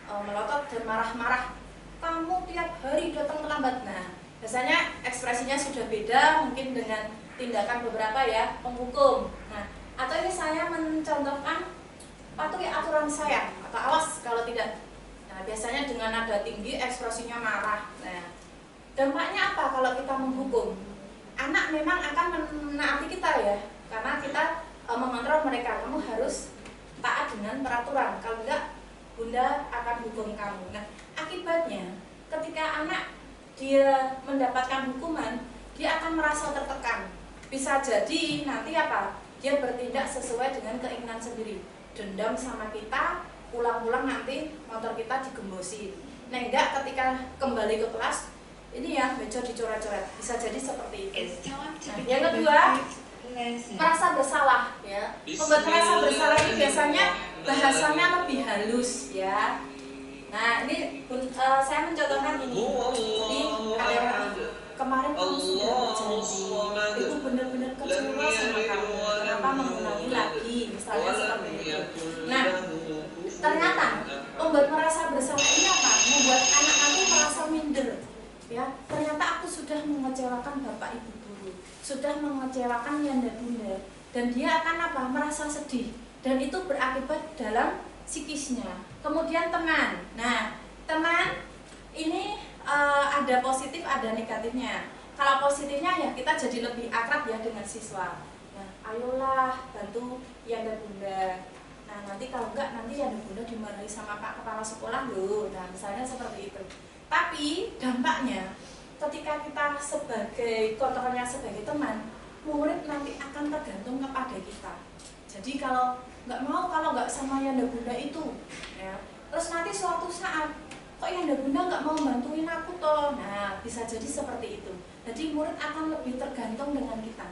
melotot dan marah-marah. Kamu tiap hari datang terlambat. Nah, biasanya ekspresinya sudah beda, mungkin dengan tindakan beberapa ya, penghukum. Nah, atau ini saya mencontohkan patuhi aturan saya atau awas kalau tidak. Nah, biasanya dengan nada tinggi, ekspresinya marah. Nah, dampaknya apa kalau kita menghukum? Anak memang akan menaati kita ya, karena kita mengontrol mereka. Kamu harus taat dengan peraturan, kalau enggak Bunda akan hukum kamu. Nah, akibatnya ketika anak dia mendapatkan hukuman, dia akan merasa tertekan. Bisa jadi nanti dia bertindak sesuai dengan keinginan sendiri. Dendam sama kita, pulang-pulang nanti motor kita digembosi. Nah, enggak, ketika kembali ke kelas ini ya bejo dicoret-coret, bisa jadi seperti itu. Nah, yang kedua, merasa bersalah ya. Membuat merasa bersalah ini biasanya bahasanya lebih halus ya. Nah, ini saya mencontohkan ini. Jadi ada kemarin kamu sudah berjanji, itu benar-benar kecewa sama kamu. Kenapa mengulangi lagi? Misalnya seperti itu. Nah, ternyata membuat merasa bersalah ini apa? Membuat anak aku merasa minder. Ya, ternyata aku sudah mengecewakan bapak ibu guru, sudah mengecewakan yanda bunda, dan dia akan apa? Merasa sedih. Dan itu berakibat dalam psikisnya. Kemudian teman. Nah, teman ini ada positif, ada negatifnya. Kalau positifnya ya kita jadi lebih akrab ya dengan siswa. Nah, ayolah bantu yanda bunda. Nah, nanti kalau enggak nanti yanda bunda dimarahi sama Pak Kepala Sekolah loh. Nah, misalnya seperti itu. Tapi dampaknya ketika kita sebagai kontrolnya sebagai teman, murid nanti akan tergantung kepada kita. Jadi kalau nggak sama yanda bunda itu, ya, terus nanti suatu saat kok yanda bunda nggak mau bantuin aku toh. Nah, bisa jadi seperti itu. Jadi murid akan lebih tergantung dengan kita.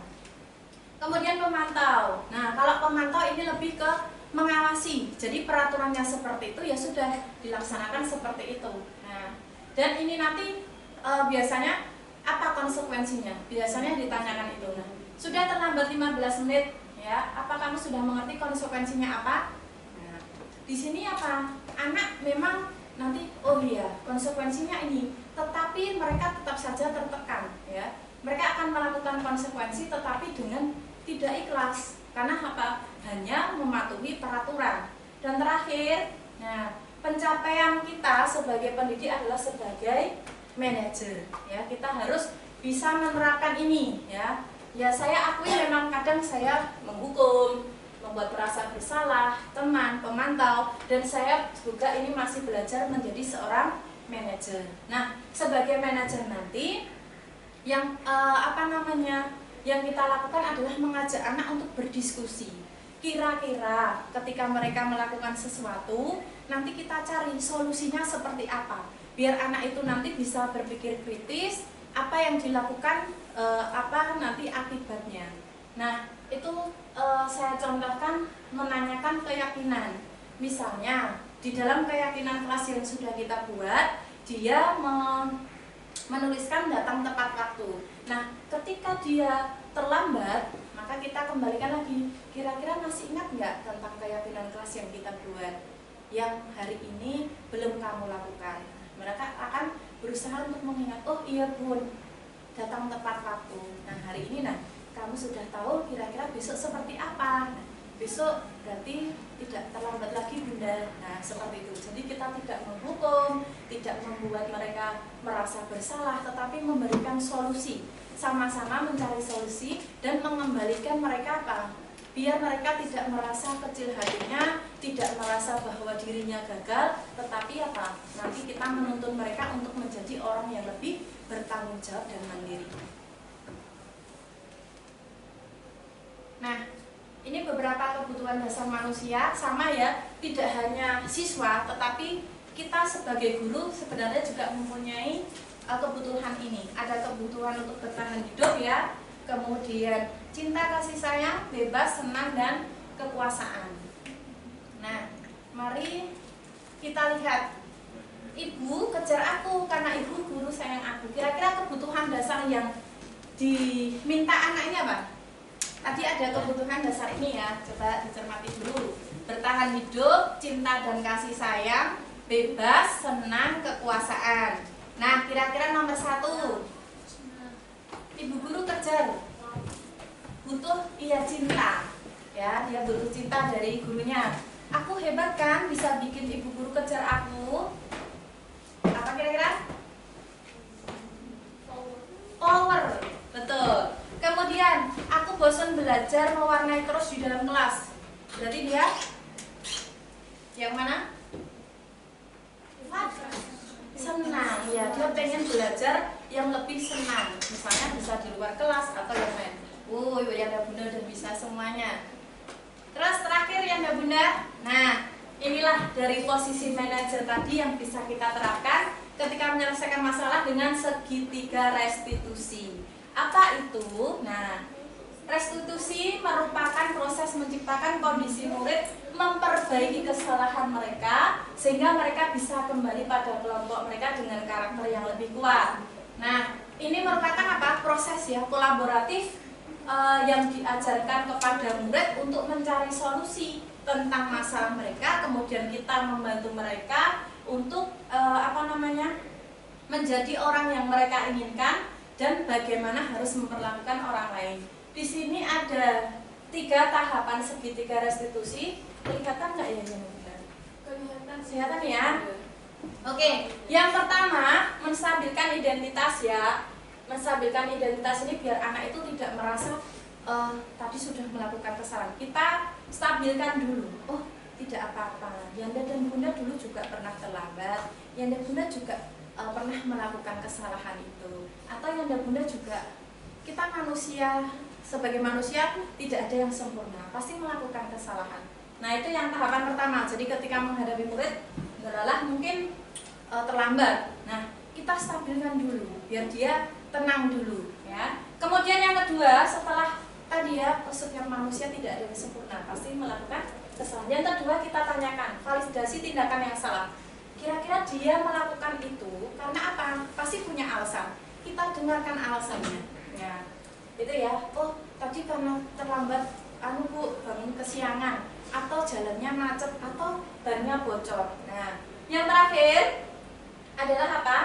Kemudian pemantau. Nah, kalau pemantau ini lebih ke mengawasi. Jadi peraturannya seperti itu ya sudah dilaksanakan seperti itu. Nah, dan ini nanti biasanya apa konsekuensinya? Biasanya ditanyakan itu. Nah, sudah terlambat 15 menit, ya. Apa kamu sudah mengerti konsekuensinya apa? Nah, di sini apa? Anak memang nanti oh iya, konsekuensinya ini, tetapi mereka tetap saja tertekan, ya. Mereka akan melakukan konsekuensi tetapi dengan tidak ikhlas. Karena apa? Hanya mematuhi peraturan. Dan terakhir, nah, pencapaian kita sebagai pendidik adalah sebagai manajer, ya. Kita harus bisa menerapkan ini, ya. Ya, saya akui memang kadang saya menghukum, membuat merasa bersalah teman, pemantau, dan saya juga ini masih belajar menjadi seorang manajer. Nah, sebagai manajer nanti yang yang kita lakukan adalah mengajak anak untuk berdiskusi. Kira-kira ketika mereka melakukan sesuatu, nanti kita cari solusinya seperti apa, biar anak itu nanti bisa berpikir kritis, apa yang dilakukan, apa nanti akibatnya. Nah, itu saya contohkan menanyakan keyakinan. Misalnya di dalam keyakinan kelas yang sudah kita buat, dia menuliskan datang tepat waktu. Nah, ketika dia terlambat, maka kita kembalikan lagi. Kira-kira masih ingat nggak tentang keyakinan kelas yang kita buat, yang hari ini belum kamu lakukan? Mereka akan berusaha untuk mengingat, oh iya bun, datang tepat waktu. Nah, hari ini kamu sudah tahu kira-kira besok seperti apa. Nah, besok berarti tidak terlambat lagi bunda. Nah, seperti itu. Jadi kita tidak menghukum, tidak membuat mereka merasa bersalah, tetapi memberikan solusi. Sama-sama mencari solusi dan mengembalikan mereka apa? Biar mereka tidak merasa kecil hatinya, tidak merasa bahwa dirinya gagal, tetapi apa? Nanti kita menuntun mereka untuk menjadi orang yang lebih bertanggung jawab dan mandiri. Nah, ini beberapa kebutuhan dasar manusia, sama ya, tidak hanya siswa, tetapi kita sebagai guru sebenarnya juga mempunyai kebutuhan ini. Ada kebutuhan untuk bertahan hidup ya, kemudian cinta, kasih sayang, bebas, senang, dan kekuasaan. Nah, mari kita lihat. Ibu kejar aku karena ibu guru sayang aku. Kira-kira kebutuhan dasar yang diminta anak ini apa? Tadi ada kebutuhan dasar ini ya, coba dicermati dulu. Bertahan hidup, cinta dan kasih sayang, bebas, senang, kekuasaan. Nah, kira-kira nomor 1, ibu guru kejar, butuh cinta, ya, dia butuh cinta dari gurunya. Aku hebat kan, bisa bikin ibu guru kejar aku. Apa kira-kira? Power, betul. Kemudian aku bosan belajar mewarnai terus di dalam kelas. Berarti dia yang mana? Senang, ya, dia pengen belajar yang lebih senang. Misalnya bisa di luar kelas atau yang lain. Yanda bunda udah bisa semuanya. Terus terakhir yanda bunda. Nah, inilah dari posisi manajer tadi yang bisa kita terapkan. ketika menyelesaikan masalah dengan segitiga restitusi. Apa itu? Nah, restitusi merupakan proses menciptakan kondisi murid memperbaiki kesalahan mereka sehingga mereka bisa kembali pada kelompok mereka dengan karakter yang lebih kuat. Nah, ini merupakan apa? Proses ya kolaboratif yang diajarkan kepada murid untuk mencari solusi tentang masalah mereka, kemudian kita membantu mereka untuk menjadi orang yang mereka inginkan dan bagaimana harus memperlakukan orang lain. Di sini ada 3 tahapan segitiga restitusi. Kelihatan nggak ya yang benar? Kelihatan ya. Oke, yang pertama menstabilkan identitas ya. Menstabilkan identitas ini biar anak itu tidak merasa tadi sudah melakukan kesalahan. Kita stabilkan dulu. Oh, tidak apa-apa. Yanda dan Bunda dulu juga pernah terlambat. Yanda Bunda juga pernah melakukan kesalahan itu. Atau Yanda Bunda juga, kita manusia, sebagai manusia tidak ada yang sempurna, pasti melakukan kesalahan. Nah, itu yang tahapan pertama. Jadi ketika menghadapi murid ngelalah mungkin terlambat. Nah, kita stabilkan dulu biar dia tenang dulu ya. Kemudian yang kedua, setelah tadi ya, setiap manusia tidak ada yang sempurna, pasti melakukan kesalahan. Yang kedua, kita tanyakan validasi tindakan yang salah. Kira-kira dia melakukan itu karena apa? Pasti punya alasan. Kita dengarkan alasannya ya. Itu ya, oh tadi karena terlambat Bu, bangun kesiangan, atau jalannya macet, atau bannya bocor. Nah, yang terakhir adalah apa?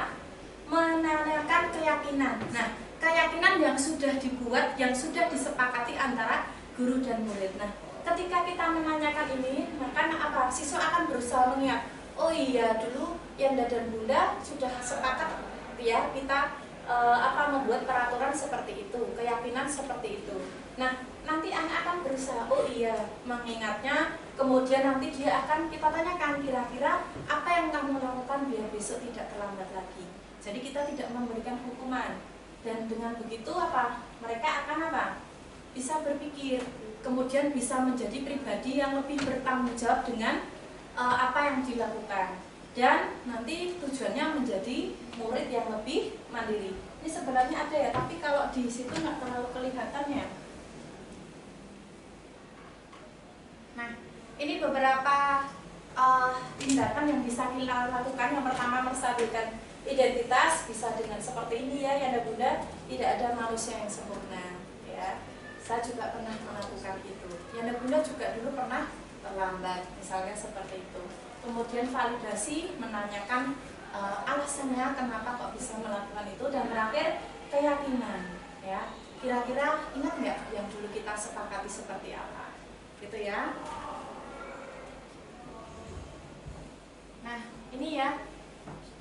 Menanyakan keyakinan. Nah, keyakinan yang sudah dibuat, yang sudah disepakati antara guru dan murid. Nah, ketika kita menanyakan ini, maka apa? Siswa akan berusaha mengingat, oh iya dulu Yanda dan Bunda sudah sepakat ya kita membuat peraturan seperti itu, keyakinan seperti itu. Nah, nanti anak akan berusaha, oh iya, mengingatnya, kemudian nanti dia akan kita tanyakan kira-kira apa yang kamu lakukan biar besok tidak terlambat lagi. Jadi kita tidak memberikan hukuman. Dan dengan begitu apa? Mereka akan apa? Bisa berpikir, kemudian bisa menjadi pribadi yang lebih bertanggung jawab dengan apa yang dilakukan. Dan nanti tujuannya menjadi murid yang lebih mandiri. Ini sebenarnya ada ya, tapi kalau di situ nggak terlalu kelihatan ya. Nah, ini beberapa tindakan yang bisa kita lakukan. Yang pertama, menstabilkan identitas, bisa dengan seperti ini ya, Yanda Bunda, tidak ada manusia yang sempurna ya. Saya juga pernah melakukan itu. Yanda Bunda juga dulu pernah terlambat, misalnya seperti itu. Kemudian validasi, menanyakan alasannya kenapa kok bisa melakukan itu, dan terakhir keyakinan ya. Kira-kira ingat nggak yang dulu kita sepakati seperti apa? Gitu ya. Nah, ini ya,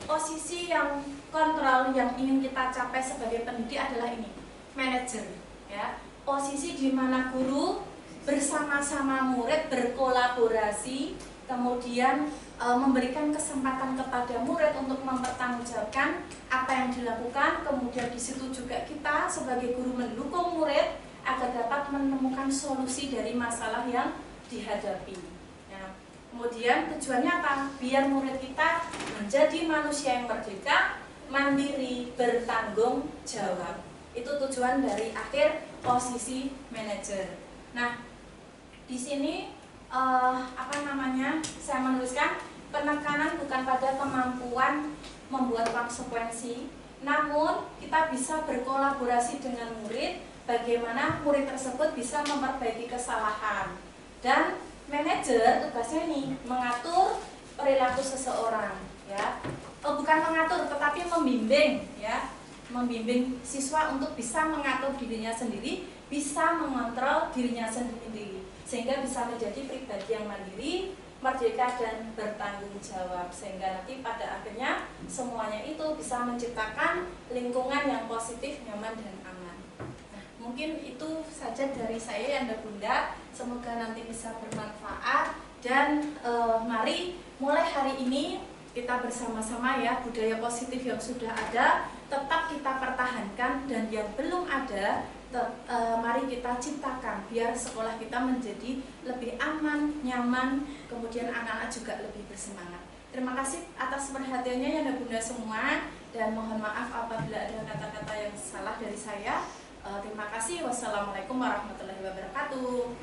posisi yang kontrol yang ingin kita capai sebagai pendidik adalah ini, manajer ya. Posisi di mana guru bersama-sama murid berkolaborasi, kemudian memberikan kesempatan kepada murid untuk mempertanggungjawabkan apa yang dilakukan. Kemudian di situ juga kita sebagai guru mendukung murid agar dapat menemukan solusi dari masalah yang dihadapi. Nah, kemudian tujuannya apa? Biar murid kita menjadi manusia yang merdeka, mandiri, bertanggung jawab. Itu tujuan dari akhir posisi manajer. Nah, di sini saya menuliskan penekanan bukan pada kemampuan membuat konsekuensi, namun kita bisa berkolaborasi dengan murid, bagaimana murid tersebut bisa memperbaiki kesalahan. Dan manajer tugasnya ini mengatur perilaku seseorang ya. Bukan mengatur tetapi membimbing ya. Membimbing siswa untuk bisa mengatur dirinya sendiri, bisa mengontrol dirinya sendiri, sehingga bisa menjadi pribadi yang mandiri, merdeka dan bertanggung jawab, sehingga nanti pada akhirnya semuanya itu bisa menciptakan lingkungan yang positif, nyaman dan aman. Nah, mungkin itu saja dari saya Yanda Bunda, semoga nanti bisa bermanfaat. Dan mari mulai hari ini kita bersama-sama ya, budaya positif yang sudah ada tetap kita pertahankan, dan yang belum ada mari kita ciptakan biar sekolah kita menjadi lebih aman, nyaman, kemudian anak-anak juga lebih bersemangat. Terima kasih atas perhatiannya ya Bunda semua, dan mohon maaf apabila ada kata-kata yang salah dari saya. Terima kasih. Wassalamualaikum warahmatullahi wabarakatuh.